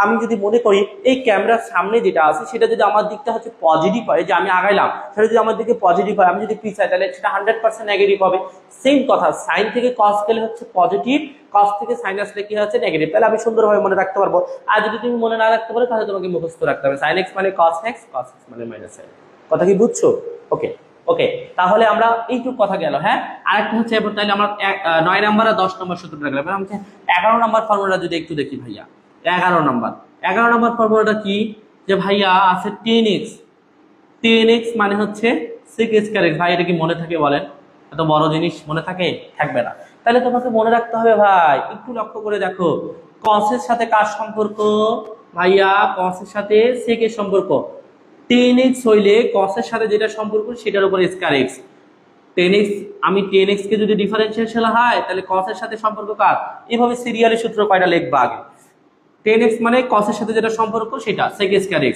আমি যদি মনে করি এই ক্যামেরার সামনে যেটা আছে সেটা যদি আমার দিকটা হচ্ছে পজিটিভ হয়, যে আমি আগাইলাম সেটা যদি আমার দিকে পজিটিভ হয়, আমি যদি পিছাই তাহলে সেটা 100% নেগেটিভ হবে। সেম কথা, সাইন থেকে কস গেলে হচ্ছে পজিটিভ, কস থেকে সাইন আসলে কি হচ্ছে নেগেটিভ। তাহলে আমি সুন্দরভাবে মনে রাখতে পারবো। আর যদি তুমি মনে না রাখতে পারো তাহলে তোমাকে মুখস্থ রাখতে হবে, সাইন এক্স মানে কস এক্স, কস এক্স মানে মাইনাস সাইন। কথা কি বুঝছো? ওকে ওকে, তাহলে আমরা এইটুকু কথা গেল। হ্যাঁ, আরেকটা হচ্ছে এবার তাহলে আমরা 9 নম্বর আর 10 নম্বর সূত্রটা গেল। এবার আমাকে 11 নম্বর ফর্মুলা যদি একটু দেখি ভাইয়া। 11 নম্বর ফর্মুলাটা কি? যে ভাইয়া আছে 10x, 10x মানে হচ্ছে sec স্কয়ার x। ভাই এটা কি মনে থাকে বলেন? এত বড় জিনিস মনে থাকে? থাকবে না। তাহলে তোমাকে মনে রাখতে হবে ভাই, একটু লক্ষ্য করে দেখো cos এর সাথে কার সম্পর্ক ভাইয়া? cos এর সাথে sec এর সম্পর্ক। 10x হইলে cos এর সাথে যেটা সম্পর্ক সেটার উপর স্কয়ার x। 10x, আমি 10x কে যদি ডিফারেন্সিয়েশন হয় তাহলে cos এর সাথে সম্পর্ক কার? এভাবে সিরিয়ালি সূত্র কয়টা লিখবা আগে। 10x মানে cos এর সাথে যেটা সম্পর্ক সেটা sec স্কয়ার x।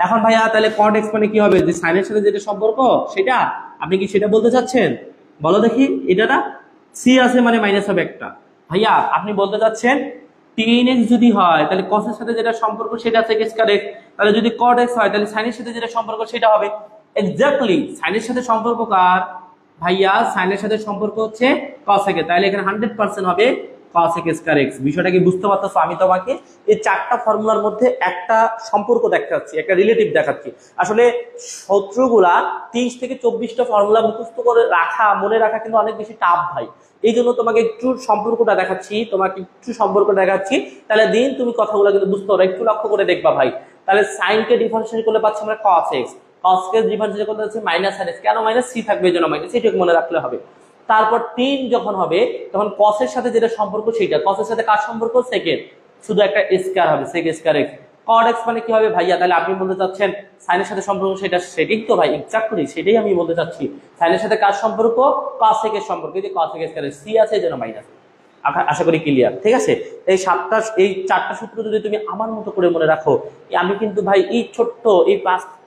এখন ভাইয়া তাহলে cot x মানে কি হবে? যে sin এর সাথে যেটা সম্পর্ক সেটা। আপনি কি সেটা বলতে চাচ্ছেন? বলো দেখি। এটা না c আছে মানে মাইনাস হবে একটা। ভাইয়া আপনি বলতে চাচ্ছেন 10x যদি হয় তাহলে cos এর সাথে যেটা সম্পর্ক সেটা sec স্কয়ার x, তাহলে যদি cot x হয় তাহলে sin এর সাথে যেটা সম্পর্ক সেটা হবে। এক্স্যাক্টলি sin এর সাথে সম্পর্ক কার ভাইয়া? sin এর সাথে সম্পর্ক হচ্ছে cos x, তাহলে এখানে 100% হবে cos x স্কয়ার x। বিষয়টা কি বুঝতে পারতেছো? আমি তোমাকে এই চারটা ফর্মুলার মধ্যে একটা সম্পর্ক দেখাচ্ছি, একটা রিলেটিভ দেখাচ্ছি। আসলে সূত্রগুলা 30 থেকে 24টা ফর্মুলা মুখস্থ করে রাখা, মনে রাখা কিন্তু অনেক বেশি টাফ ভাই। এই জন্য তোমাকে একটু সম্পর্কটা দেখাচ্ছি, তাহলে দিন তুমি কথাগুলো কিন্তু বুঝতে পারো। একটু লক্ষ্য করে দেখবা ভাই। তাহলে সাইন কে ডিফারেন্সিয়েট করলে পাচ্ছি আমরা cos x, cos কে ডিফারেন্সিয়েট করলে হচ্ছে মাইনাস sin x। কেন মাইনাস? c থাকবে এই জন্য মাইনাস, এটুকু মনে রাখলে হবে। তারপর 3 যখন হবে তখন cos এর সাথে যেটা সম্পর্ক সেটা, cos এর সাথে কার সম্পর্ক? সেকেন্ড, শুধু একটা স্কয়ার হবে sec square x। cot x মানে কি হবে ভাইয়া? তাহলে আপনি বলতে চাচ্ছেন sin এর সাথে সম্পর্ক সেটা, সেটাই তো ভাই, এক্স্যাক্টলি সেটাই আমি বলতে চাচ্ছি। sin এর সাথে কার সম্পর্ক? cos x এর সম্পর্ক। এই যে cos x স্কয়ার c আছে এই জন্য মাইনাস। আশা করি ক্লিয়ার। ঠিক আছে, এই চারটা সূত্র যদি তুমি আমার মতো করে মনে রাখো, আমি কিন্তু ভাই এই ছোট্ট এই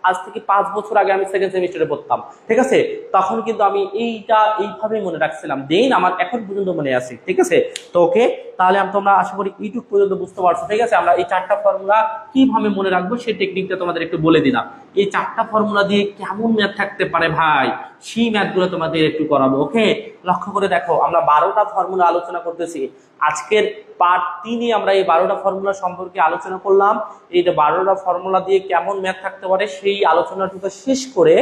আজ থেকে 5 বছর আগে আমি সেকেন্ড সেমিস্টারে পড়তাম, ঠিক আছে, তখন কিন্তু আমি এইভাবে মনে রাখছিলাম, দেন আমার এখন পর্যন্ত মনে আছে। ঠিক আছে, তো ওকে, তাহলে তোমরা আশা করি ইউটিউব পর্যন্ত বুঝতে পারছো। ঠিক আছে, আমরা এই চারটা ফর্মুলা কিভাবে মনে রাখবো সেই টেকনিকটা তোমাদের একটু বলে দিলাম। এই চারটা ফর্মুলা দিয়ে কেমন ম্যাথ থাকতে পারে ভাই, সেই ম্যাথগুলো তোমাদের একটু করাবো। ওকে, লক্ষ্য করে দেখো, আমরা 12টা ফর্মুলা আলোচনা করতেছি। আজকের পার্ট 3-এ আমরা এই 12টা ফর্মুলা সম্পর্কে আলোচনা করলাম। এই 12টা ফর্মুলা দিয়ে কেমন ম্যাথ থাকতে পারে সেই আলোচনাটুকু শেষ করে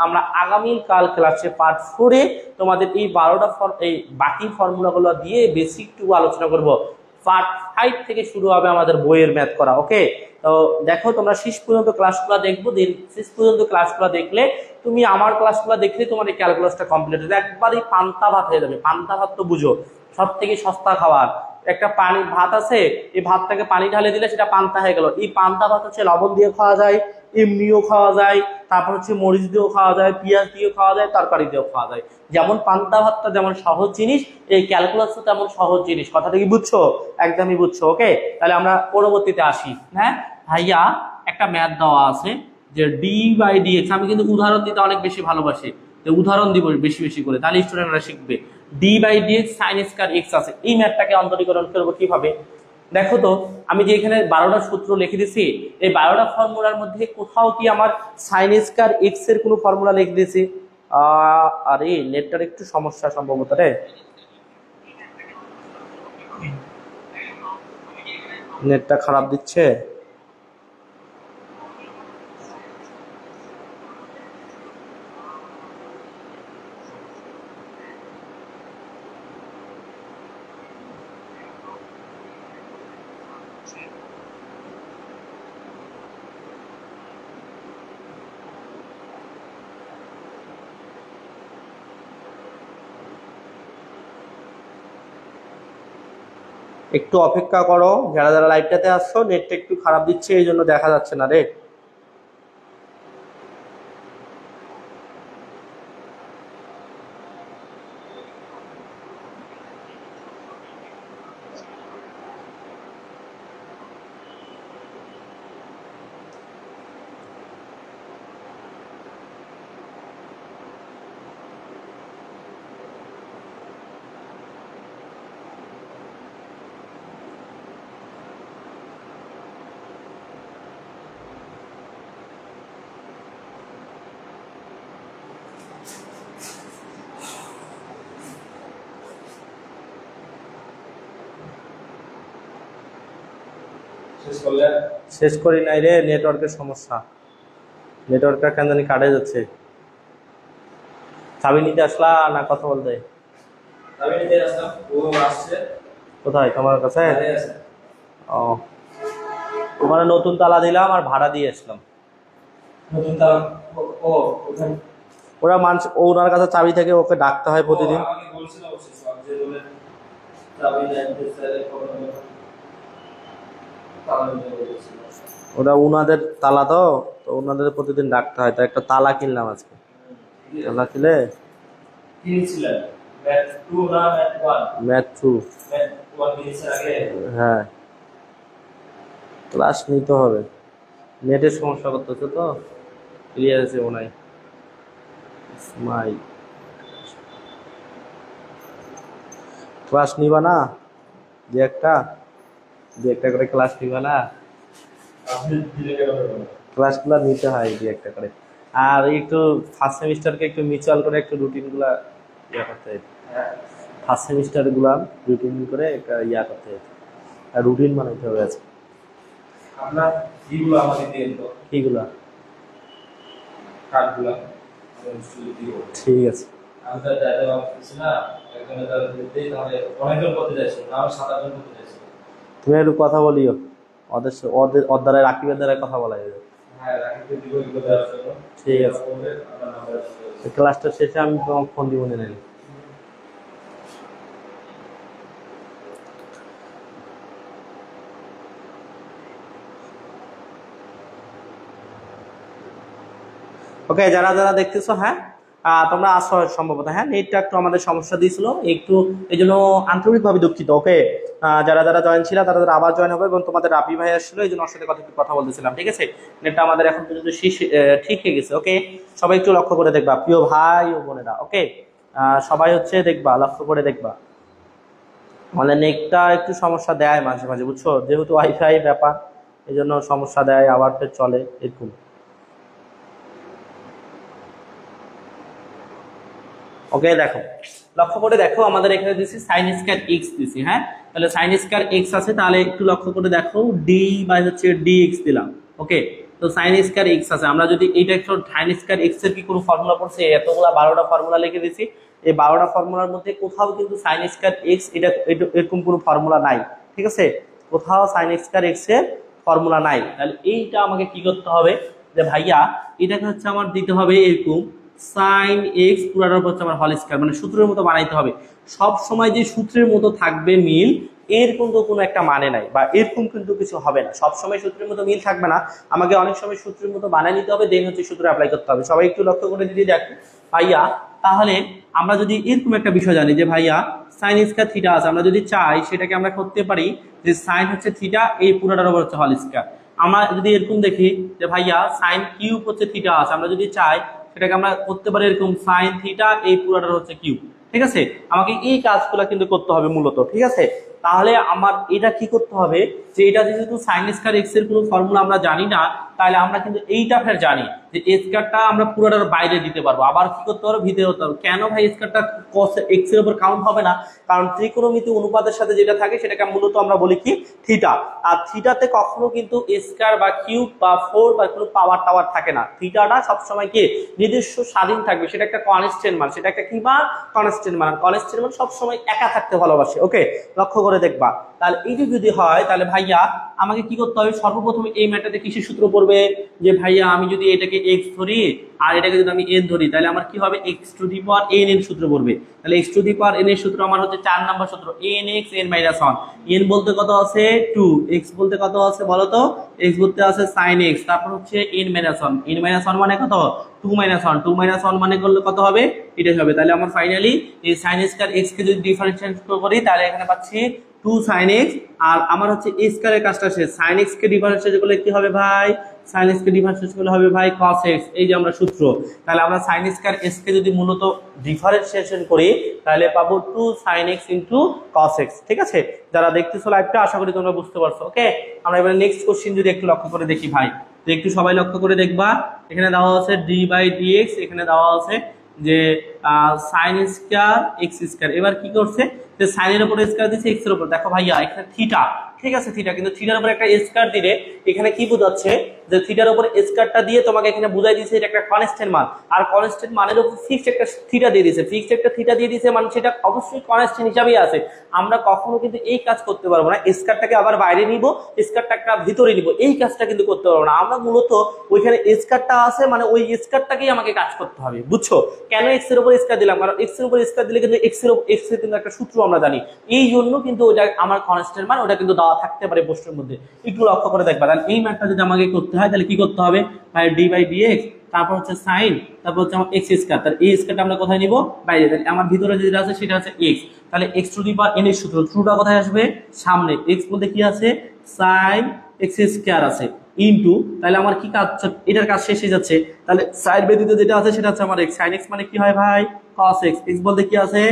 আমরা আগামীকাল ক্লাসে পার্ট 4-এ তোমাদের এই 12টা এই বাকি ফর্মুলাগুলো দিয়ে বেসিক টু আলোচনা করব। পার্ট 5 থেকে শুরু হবে আমাদের বইয়ের ম্যাথ করা। ওকে, তো দেখো তোমরা শেষ পর্যন্ত ক্লাসগুলো দেখবো, দিন শেষ পর্যন্ত ক্লাসগুলো দেখলে তুমি আমার ক্লাসগুলো দেখলে তোমার এই ক্যালকুলাসটা কমপ্লিট হবে, একবারই পান্তা ভাত হয়ে যাবে। পান্তা ভাত তো বুঝো, সব থেকে সস্তা খাবার। একটা পানি ভাত আছে, এই ভাতটাকে পানি ঢালে দিলে সেটা পান্তা হয়ে গেল। এই পান্তা ভাত হচ্ছে লবণ দিয়ে খাওয়া যায়, এমনিও খাওয়া যায়, তারপর হচ্ছে মরিচ দিয়েও খাওয়া যায়, পেঁয়াজ দিয়েও খাওয়া যায়, তরকারি দিয়েও খাওয়া যায়। যেমন পান্তা ভাতটা যেমন সহজ জিনিস, এই ক্যালকুলাসটা তেমন সহজ জিনিস। কথাটা কি বুঝছো? একদমই বুঝছো। ওকে, তাহলে আমরা পরবর্তীতে আসি। হ্যাঁ ভাইয়া, একটা ম্যাথ দেওয়া আছে যে d/dx, আমি কিন্তু উদাহরণ দিতে অনেক বেশি ভালোবাসি, তো উদাহরণ দিব বেশি বেশি করে, তাহলে স্টুডেন্টরা শিখবে। d/dx sin স্কয়ার x আছে, এই ম্যাথটাকে অন্তরীকরণ করবো কিভাবে? দেখো তো, আমি যে এখানে 12টা সূত্র লিখে দিছি, এই 12টা ফর্মুলার মধ্যে কোথাও কি আমার sin স্কয়ার x এর কোনো ফর্মুলা লিখে দিয়েছি? আরে নেটটার একটু সমস্যা সম্ভবত রে, নেটটা খারাপ দিচ্ছে। একটু অপেক্ষা করো, যারা যারা লাইভটাতে আসছো, নেটটা একটু খারাপ দিচ্ছে এই জন্য দেখা যাচ্ছে না রে। শেষ করি নাই রে, নেটওয়ার্কের সমস্যা, নেটওয়ার্কটা কেন জানি কাটে যাচ্ছে। চাবি নিতে আসলা না কথা বলতে? কোথায় তোমার কাছে? ও, তোমার নতুন তালা দিলাম আর ভাড়া দিয়ে আসলাম। ওরা মানুষ, ওনার কাছে চাবি থেকে ওকে ডাকতে হয় প্রতিদিন। ওরা উনাদের তালা, তো ওনাদের প্রতিদিন ডাকতে হয়, তো একটা তালা কিনলাম আজকে। তালা কিনে হ্যাঁ ক্লাস নিতে হবে, নেটের সমস্যা করতেছে তো। ক্লিয়ার আছে মনে হয়। স্মাইল ক্লাস নিবা না? যে একটা করে ক্লাস নিবা না? ক্লাসগুলো নিতে হয় যে একটা করে। আর একটু ফার্স্ট সেমিস্টারকে একটু মিউচুয়াল করে একটু রুটিন গুলা ইয়া করতে হয়। ফার্স্ট সেমিস্টার গুলা রুটিন করে একটা ইয়া করতে হয়, আর রুটিন বানাইতে হবে আজকে। আপনার কিগুলো আমাকে দিয়ে দিন তো। কিগুলা? কার্ডগুলা। ঠিক আছে। আমি তো যাইতে পারতেছি না, একজনের দ্বারা দিতেই তাহলে অনেকজন করতে যাচ্ছি, আমি 7-8 জন করতে যাচ্ছি। তুমি একটু কথা বলিও ওদের, ওর দ্বারা রাকিবের দ্বারা কথা বলা যাবে। হ্যাঁ, রাকিবকে দিব এগুলো দেওয়ার জন্য। ঠিক আছে, আপনার নাম্বার। ক্লাসটা শেষে আমি তোমাকে ফোন দিব নিয়ে নিলাম। ওকে, যারা যারা দেখতেছো, হ্যাঁ তোমরা আসো সম্ভবত। হ্যাঁ, নেটটা একটু আমাদের সমস্যা দিয়েছিল একটু, এই জন্য আন্তরিকভাবে দুঃখিত। ওকে, যারা যারা জয়েন ছিল তারা তারা আবার জয়েন হবে, এবং তোমাদের রাবি ভাই আসছিল, এই জন্য ওর সাথে কথা বলতেছিলাম। ঠিক আছে, নেটটা আমাদের এখন পর্যন্ত ঠিক হয়ে গেছে। ওকে, সবাই একটু লক্ষ্য করে দেখবা, প্রিয় ভাই ও বোনেরা। ওকে, সবাই হচ্ছে দেখবা, লক্ষ্য করে দেখবা। মানে নেটটা একটু সমস্যা দেয় মাঝে মাঝে, বুঝছো, যেহেতু ওয়াইফাই ব্যাপার, এই জন্য সমস্যা দেয়, আবার ফের চলে এরকম। ওকে, দেখো লক্ষ্য করে দেখো, আমাদের এখানে দিছি সাইন স্কয়ার এক্স দিছি। হ্যাঁ, তাহলে সাইন স্কয়ার এক্স আছে, তাহলে একটু লক্ষ্য করে দেখো ডি বাই হচ্ছে ডিএক্স দিলাম। ওকে, তো সাইন স্কয়ার এক্স আছে, আমরা যদি এইটা একটু সাইন স্কয়ার এক্স এর কি কোনো ফর্মুলা পড়ছে? এতগুলা 12টা ফর্মুলা লিখে দিছি, এই 12টা ফর্মুলার মধ্যে কোথাও কিন্তু সাইন স্কয়ার এক্স এটা এরকম কোনো ফর্মুলা নাই। ঠিক আছে, কোথাও সাইন স্কয়ার এক্স এর ফর্মুলা নাই। তাহলে এইটা আমাকে কি করতে হবে, যে ভাইয়া এটাকে হচ্ছে আমার দিতে হবে এরকম সাইন এক্স পুরাটার হচ্ছে আমার হোল স্কয়ার, মানে সূত্রের মতো বানাইতে হবে। সব সময় যে সূত্রের মতো থাকবে মিল, এর কিন্তু কোনো একটা মানে নাই, বা এরকম কিন্তু কিছু হবে না। সব সময় সূত্রের মতো মিল থাকবে না, আমাকে অনেক সময় সূত্রের মতো বানিয়ে নিতে হবে, দেন হচ্ছে সূত্র অ্যাপ্লাই করতে হবে। সবাই একটু লক্ষ্য করে যদি দেখো ভাইয়া, তাহলে আমরা যদি এরকম একটা বিষয় জানি যে ভাইয়া সাইন স্কয়ার থিটা আছে, আমরা যদি চাই সেটাকে আমরা করতে পারি যে সাইন হচ্ছে থিটা, এই পুরাটার উপর হচ্ছে হোল স্কয়ার। আমরা যদি এরকম দেখি যে ভাইয়া সাইন কিউব হচ্ছে থিটা আছে, আমরা যদি চাই সেটাকে আমরা করতে পারি এরকম সাইন থিটা, এই পুরাটার হচ্ছে কিউব। ঠিক আছে, আমাকে এই কাজগুলো কিন্তু করতে হবে মূলত। ঠিক আছে, তাহলে আমার এটা কি করতে হবে, যে এটা যেহেতু সাইন স্কয়ার এক্স এর কোনো ফর্মুলা আমরা জানি না, তাহলে আমরা কিন্তু এইটা ফের জানি যে এ স্কয়ারটা আমরা পুরোটার বাইরে দিতে পারবো। আবার কি করতে হবে, ভিতরে হতে হবে। কেন ভাই স্কয়ারটা cos এক্স এর উপর কাউন্ট হবে না? কারণ ত্রিকোণমিতি অনুপাতের সাথে যেটা থাকে সেটাকে মূলত আমরা বলি কি থিটা। আর থিটাতে কখনো কিন্তু স্কয়ার বা কিউব বা 4 বা কোনো পাওয়ার টাওয়ার থাকে না। থিটাটা সবসময় কি নিজস্ব স্বাধীন থাকবে, সেটা একটা কনস্ট্যান্ট মান, সেটা একটা কি মান, কনস্ট্যান্ট মান। কনস্ট্যান্ট মান সবসময় একা থাকতে ভালোবাসে। ওকে, লক্ষ্য করে দেখবা। তাহলে এইটা যদি হয়, তাহলে ভাইয়া আমাকে কি করতে হবে, সর্বপ্রথম এই ম্যাটারে কিসের সূত্র পড়বে, যে ভাইয়া আমি যদি এটাকে x ধরি আর এটাকে যদি আমি n ধরি, তাহলে আমার কি হবে, x two the power n এর সূত্র পড়বে। তাহলে x two the power n এর সূত্র আমার হচ্ছে 4 নাম্বার সূত্র, nx n - 1। n বলতে কত আছে 2, x বলতে কত আছে বলো তো, x বলতে আছে sin x, তারপর হচ্ছে n - 1। n - 1 মানে কত, 2 - 1, 2 - 1 মানে করলে কত হবে, এটাই হবে। তাহলে আমার ফাইনালি এই sin স্কয়ার x কে যদি ডিফারেন্সিয়েট করি, তাহলে এখানে পাচ্ছি 2 sin x, আর আমার হচ্ছে a স্কয়ারের কাজটা শেষ। sin x কে ডিফারেন্সিয়েট করলে কি হবে ভাই, sin x কে ডিফারেন্সিয়েট করলে হবে ভাই cos x। এই যে আমরা সূত্র, তাহলে আমরা sin স্কয়ার x কে যদি মূলত ডিফারেন্সিয়েশন করি, তাহলে পাবো 2 sin x cos x। ঠিক আছে, যারা দেখতেছো লাইভটা, আশা করি তোমরা বুঝতে পারছো। ওকে, আমরা এবারে নেক্সট কোশ্চেন যদি একটু লক্ষ্য করে দেখি ভাই, তো একটু সবাই লক্ষ্য করে দেখবা। এখানে দেওয়া আছে d/dx, এখানে দেওয়া আছে যে sin স্কয়ার x স্কয়ার। এবার কি করছে, যে sin এর উপর স্কয়ার দিয়েছে x এর উপর। দেখো ভাইয়া এখানে থিটা, ঠিক আছে থিটা, কিন্তু থিটার উপর একটা স্কয়ার দিলে এখানে কি বোঝাচ্ছে যে থিটার উপর স্কয়ারটা দিয়ে তোমাকে এখানে বুঝাই দিয়েছে এটা একটা কনস্ট্যান্ট মান, আর কনস্ট্যান্ট মানের উপর ফিক্সড একটা থিটা দিয়ে দিয়েছে, ফিক্সড একটা থিটা দিয়ে দিয়েছে মানে সেটা অবশ্যই কনস্ট্যান্ট হিসাবেই আছে। আমরা কখনো কিন্তু এই কাজ করতে পারবো না, স্কয়ারটাকে আবার বাইরে নিব, স্কয়ারটা ভিতরে নিব, এই কাজটা কিন্তু করতে পারবো না আমরা। মূলত ওইখানে স্কয়ারটা আছে মানে ওই স্কয়ারটাকেই আমাকে কাজ করতে হবে, বুঝছো? কেন এক্স এর উপর স্কয়ার দিলাম, কারণ এক্স এর উপর স্কয়ার দিলে কিন্তু এক্স এর কিন্তু একটা সূত্র আমরা জানি, এই জন্য কিন্তু ওটা আমার কনস্ট্যান্ট মান, ওটা কিন্তু দেওয়া থাকতে পারে প্রশ্নের মধ্যে। একটু লক্ষ্য করে দেখবা, তাহলে এই ম্যাথটা যদি আমাকে করতে হয় তাহলে কি করতে হবে ভাই, ডি বাই ডিএক্স, তারপর হচ্ছে সাইন, তারপর হচ্ছে আমার এক্স স্কয়ার, তাহলে এই স্কয়ারটা আমরা কোথায় নিব, বাইরে। তাহলে আমার ভিতরে যেটা আছে সেটা হচ্ছে এক্স, তাহলে x two the power N এর সূত্র, ট্রুটা কোথায় আসবে, সামনে, এক্স বলতে কি আছে, সাইন এক্স স্কয়ার আছে ইনটু, তাহলে আমার কি কাজ, এটার কাজ শেষ হয়ে যাচ্ছে, তাহলে সাইড ব্যতীত যেটা আছে সেটা হচ্ছে আমার এক্স, সাইন এক্স মানে কি হয় ভাই, cos x, এক্স বলতে কি আছে,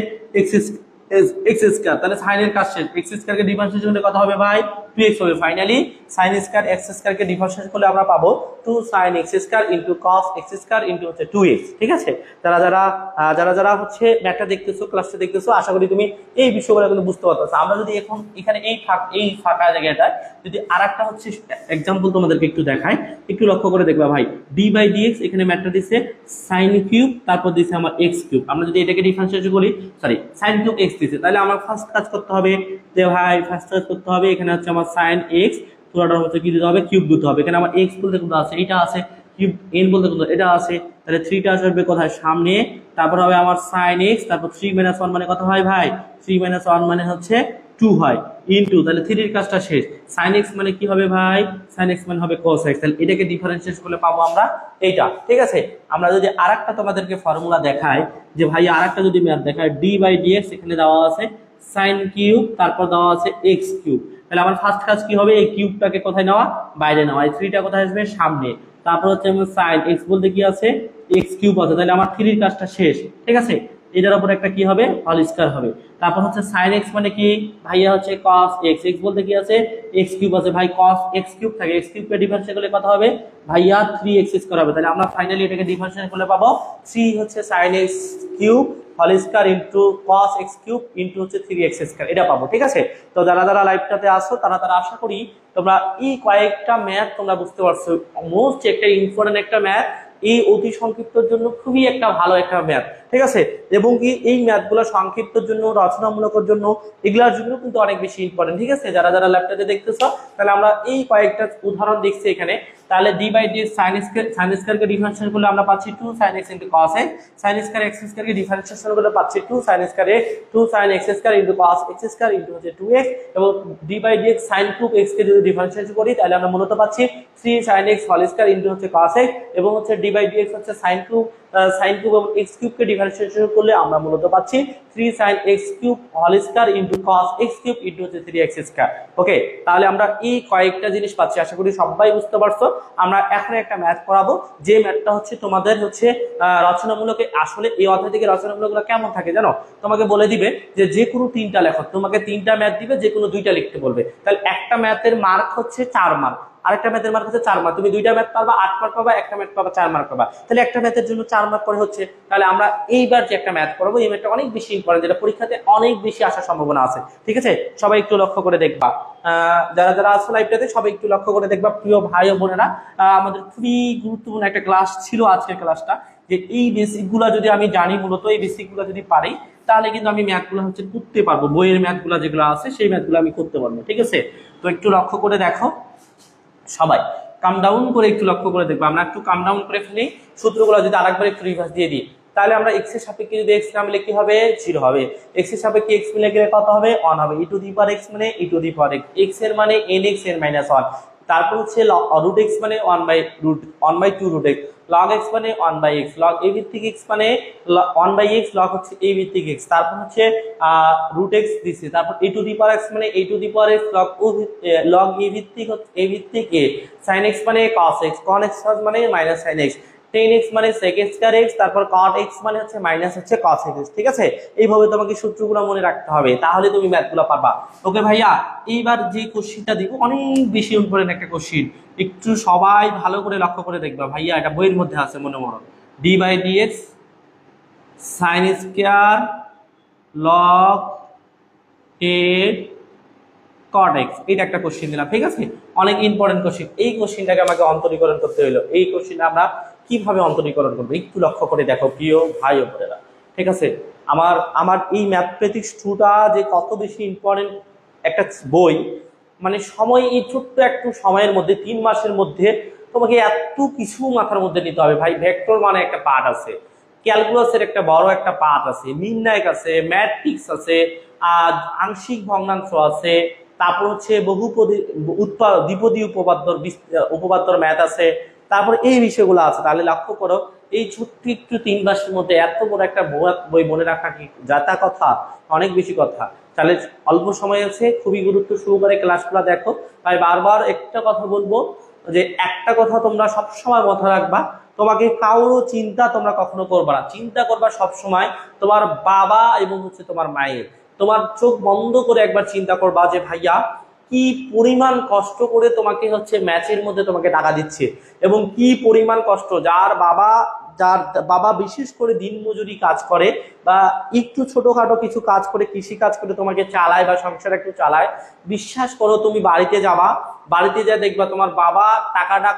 এক্স স্কয়ার, তাহলে সাইন এর কাজ শেষ, এক্স স্কয়ার কে ডিফারেন্সিয়েশন করলে কত হবে ভাই, 2x হবে। Finally sin square x square কে ডিফারেন্সিয়েশন করলে আমরা পাবো 2 sin x square into cos x square into হচ্ছে 2x। ঠিক আছে, যারা হচ্ছে ম্যাথটা দেখতেছো, ক্লাসটা দেখতেছো, আশা করি তুমি এই বিষয়গুলো কিন্তু বুঝতে পারতেছো। আমরা যদি এখন এখানে এই ফাঁকা জায়গাটা যদি আরেকটা হচ্ছে एग्जांपल তোমাদেরকে একটু দেখাই, একটু লক্ষ্য করে দেখবা ভাই, d বাই dx এখানে ম্যাথটা দিছে sin কিউব, তারপর দিছে আমার x কিউব। আমরা যদি এটাকে ডিফারেন্সিয়েট করি, সরি sin কিউব x দিছে, তাহলে আমার ফার্স্ট কাজ করতে হবে যে ভাই, ফার্স্ট কাজ করতে হবে এখানে হচ্ছে আমার sin x পুরোটার হচ্ছে কি দিতে হবে, কিউব দিতে হবে। এখানে আমার x বলতে কত আছে, এটা আছে, কিউব n বলতে কত এটা আছে, তাহলে 3 টা আসবে কোথায়, সামনে, তারপর হবে আমার sin x, তারপর 3 - 1 মানে কত হয় ভাই, 3 - 1 মানে হচ্ছে 2 হয়, ইনটু, তাহলে 3 এর কাজটা শেষ, sin x মানে কি হবে ভাই, sin x মানে হবে cos x, তাহলে এটাকে ডিফারেন্সিয়েট করলে পাবো আমরা এইটা। ঠিক আছে, আমরা যদি আরেকটা তোমাদেরকে ফর্মুলা দেখাই যে ভাই, আরেকটা যদি ম্যাথ দেখাই, d বাই dx এখানে দেওয়া আছে sin কিউব, তারপর দেওয়া আছে x কিউব, তাহলে আমার ফার্স্ট কাজ কি হবে, এই কিউবটাকে কোথায় নেওয়া, বাইরে নেওয়া, এই 3টা কোথায় আসবে, সামনে, তারপর হচ্ছে আমার sin x বলতে কি আছে, x কিউব আছে, তাহলে আমার 3 এর কাজটা শেষ। ঠিক আছে, এটার উপর একটা কি হবে, হোল স্কয়ার হবে, তারপর হচ্ছে sin x মানে কি ভাইয়া হচ্ছে cos x, x বলতে কি আছে, x কিউব আছে, ভাই cos x কিউব থাকে, x কিউব কে ডিফারেন্সিয়েট করলে কত হবে ভাইয়া, 3x স্কয়ার হবে। তাহলে আমরা ফাইনালি এটাকে ডিফারেন্সিয়েট করলে পাবো 3 হচ্ছে sin x cube whole square into cos x cube into হচ্ছে 3x স্কয়ার, এটা পাবো। ঠিক আছে, তো যারা লাইভটাতে আসো তারা আশা করি তোমরা এই কয়েকটা ম্যাথ তোমরা বুঝতে পারছো, মোস্ট একটা ইম্পর্টেন্ট একটা ম্যাথ, এই অতি সংক্ষিপ্তর জন্য খুবই একটা ভালো একটা ম্যাথ। ঠিক আছে, এবং কি এই ম্যাথগুলো সংক্ষিপ্তর জন্য, রচনামূলকের জন্য, এগুলোর জন্য কিন্তু অনেক বেশি ইম্পর্টেন্ট। ঠিক আছে, যারা ল্যাপটপে দেখতেছো, তাহলে আমরা এই কয়েকটা উদাহরণ দেখছি এখানে। তাহলে d by dx sin square কে ডিফারেন্সিয়েট করলে আমরা পাচ্ছি 2 sin x cos x, sin square x square কে ডিফারেন্সিয়েশন করলে পাচ্ছি 2 sin square 2 sin x square cos x square হচ্ছে 2x, এবং d by dx sin cube x কে যদি ডিফারেন্সিয়েট করি তাহলে আমরা মূলত পাচ্ছি 3 sin x হোল স্কয়ার হচ্ছে cos x, এবং হচ্ছে d বাই dx হচ্ছে sin কিউব এবং x কিউব কে ডিফারেন্সিয়েশন করলে আমরা মূলত পাচ্ছি 3 sin x cube whole square cos x cube হচ্ছে 3x স্কয়ার। ওকে, তাহলে আমরা এই কয়েকটা জিনিস পাচ্ছি, আশা করি সবাই বুঝতে পারছো। আমরা এখন একটা ম্যাথ করাবো, যে ম্যাথটা হচ্ছে তোমাদের হচ্ছে রচনামূলকে, আসলে এই অধ্যায় থেকে রচনামূলকগুলো কেমন থাকে জানো, তোমাকে বলে দিবে যে কোনো 3টা লেখো, তোমাকে 3টা ম্যাথ দিবে, যে কোনো 2টা লিখতে বলবে, তাহলে একটা ম্যাথের মার্ক হচ্ছে 4 মার্ক, আরেকটা ম্যাথের মার্ক হচ্ছে 4 মার্ক, তুমি 2টা ম্যাথ পারবা 8 মার্ক পাবা, একটা ম্যাথ পাবা 4 মার্ক পাবা, তাহলে একটা ম্যাথের জন্য 4 মার্ক করে হচ্ছে। তাহলে আমরা এইবার যে একটা ম্যাথ করবো, এই ম্যাথটা অনেক বেশি ইম্পর্টেন্ট, যেটা পরীক্ষাতে অনেক বেশি আসার সম্ভাবনা আছে। ঠিক আছে, সবাই একটু লক্ষ্য করে দেখবা, যারা আসলে লাইভটাতে সবাই একটু লক্ষ্য করে দেখবা, প্রিয় ভাই ও বোনেরা। আমাদের খুবই গুরুত্বপূর্ণ একটা ক্লাস ছিল আজকের ক্লাসটা, যে এই বেসিকগুলো যদি আমি জানি, মূলত এই বেসিকগুলো যদি পারি, তাহলে কিন্তু আমি ম্যাথগুলো হচ্ছে করতে পারবো, বইয়ের ম্যাথগুলো যেগুলো আছে সেই ম্যাথগুলো আমি করতে পারবো। ঠিক আছে, তো একটু লক্ষ্য করে দেখো, সবাই কাম ডাউন করে একটু লক্ষ্য করে দেখবো। আমরা একটু কাম ডাউন করে ফেলি, সূত্রগুলো যদি আরেকবার একটু রিভার্স দিয়ে দিই, তাহলে আমরা x এর সাপেক্ষে যদি x নামলে কি হবে, 0 হবে, x এর সাপেক্ষে x মিলে গেলে কত হবে, 1 হবে, e two the power x মানে e two the power x এর মানে nx এর -1, তারপর হচ্ছে রুট x মানে 1/2 রুট x, log x মানে 1/x, log a ভিত্তিক x মানে 1/x, log হচ্ছে a ভিত্তিক x, তারপর হচ্ছে রুট x দিছে, তারপর a two the power x মানে a two the power x, log a ভিত্তিক a ভিত্তিক a, sin x মানে cos x, con x মানে minus sin x, tan x মানে sec স্কয়ার x, তারপর cot x মানে হচ্ছে মাইনাস হচ্ছে cos x। ঠিক আছে, এইভাবে তোমাকে সূত্রগুলো মনে রাখতে হবে, তাহলে তুমি ম্যাথগুলো পারবা। ওকে ভাইয়া, এইবার যে কোশ্চেনটা দিব অনেক বেশি ইম্পর্টেন্ট একটা কোশ্চেন, একটু সবাই ভালো করে লক্ষ্য করে দেখবা ভাইয়া, এটা বইয়ের মধ্যে আছে মনে মনে, d by dx sin square log a cot x, এটা একটা কোশ্চেন দিলাম, ঠিক আছে, অনেক ইম্পর্টেন্ট কোশ্চেন। এই কোশ্চেনটাকে আমাকে অন্তরীকরণ করতে হলো। এই কোশ্চেনটা আমরা কিভাবে অন্তরীকরণ করবো একটু লক্ষ্য করে দেখো প্রিয় ভাই ও বোনেরা, ঠিক আছে। আমার এই ম্যাথমেটিক্স 2টা যে কত বেশি ইম্পর্টেন্ট একটা বই, মানে সময়, এই ছোট্ট একটু সময়ের মধ্যে 3 মাসের মধ্যে তোমাকে এত কিছু মাথার মধ্যে নিতে হবে ভাই। ভেক্টর মানে একটা পার্ট আছে, ক্যালকুলাসের একটা বড় একটা পার্ট আছে, নির্ণায়ক আছে, ম্যাট্রিক্স আছে, আর আংশিক ভগ্নাংশ আছে, তারপর হচ্ছে বহুপদী দ্বিপদী উপপাদ্যর ম্যাথ আছে, তারপর এই বিষয়গুলো আছে। তাহলে লক্ষ্য করো এই ছোট্ট একটু 3 মাসের মধ্যে এত বড় একটা বই মনে রাখা কি যাতা কথা, অনেক বেশি কথা। তাহলে অল্প সময় আছে, খুবই গুরুত্ব সহকারে ক্লাসগুলো দেখো। তাই বারবার একটা কথা বলবো যে একটা কথা তোমরা সবসময় মাথায় রাখবা, তোমাকে কারো চিন্তা তোমরা কখনো করবা না, চিন্তা করবা সবসময় তোমার বাবা এবং হচ্ছে তোমার মায়ের। তোমার চোখ বন্ধ করে একবার চিন্তা করবা যে ভাইয়া কি পরিমাণ কষ্ট করে তোমাকে হচ্ছে ম্যাচের মধ্যে তোমাকে টাকা দিচ্ছে, এবং কি পরিমাণ কষ্ট যার বাবা বিশেষ করে দিনমজুরি কাজ করে বা একটু ছোটখাটো কিছু কাজ করে, কৃষি কাজ করে তোমাকে চালায় বা সংসার একটু চালায়। বিশ্বাস করো তুমি বাড়িতে যাবা, বাড়িতে যা দেখবা তোমার বাবা টাকাটা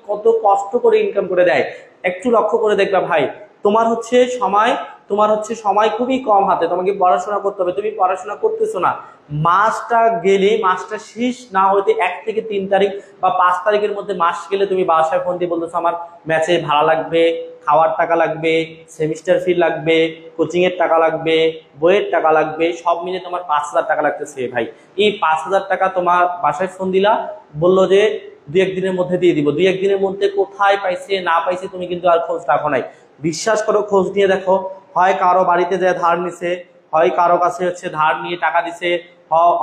কত কষ্ট করে ইনকাম করে দেয়। একটু লক্ষ্য করে দেখবা ভাই, তোমার হচ্ছে সময় খুবই কম হাতে, তোমাকে পড়াশোনা করতে হবে, তুমি পড়াশোনা করতেছো না। মাসটা শেষ না হইতে 1 থেকে 3 তারিখ বা 5 তারিখের মধ্যে মাস গেলে তুমি বাসায় ফোন দিয়ে বলতেছো আমার ম্যাচে ভাড়া লাগবে, খাওয়ার টাকা লাগবে, সেমিস্টার ফি লাগবে, কোচিং এর টাকা লাগবে, বইয়ের টাকা লাগবে, সব মিলে তোমার 5,000 টাকা লাগতেছে ভাই। এই 5,000 টাকা তোমার বাসায় ফোন দিলা, বললো যে 2-1 দিনের মধ্যে দিয়ে দিব। 2-1 দিনের মধ্যে কোথায় পাইছে না পাইছে তুমি কিন্তু আর খোঁজ রাখো নাই। বিশ্বাস করো, খোঁজ নিয়ে দেখো, হয় কারো বাড়িতে যায় ধার নিছে, হয় কারো কাছে হচ্ছে ধার নিয়ে টাকা দিছে,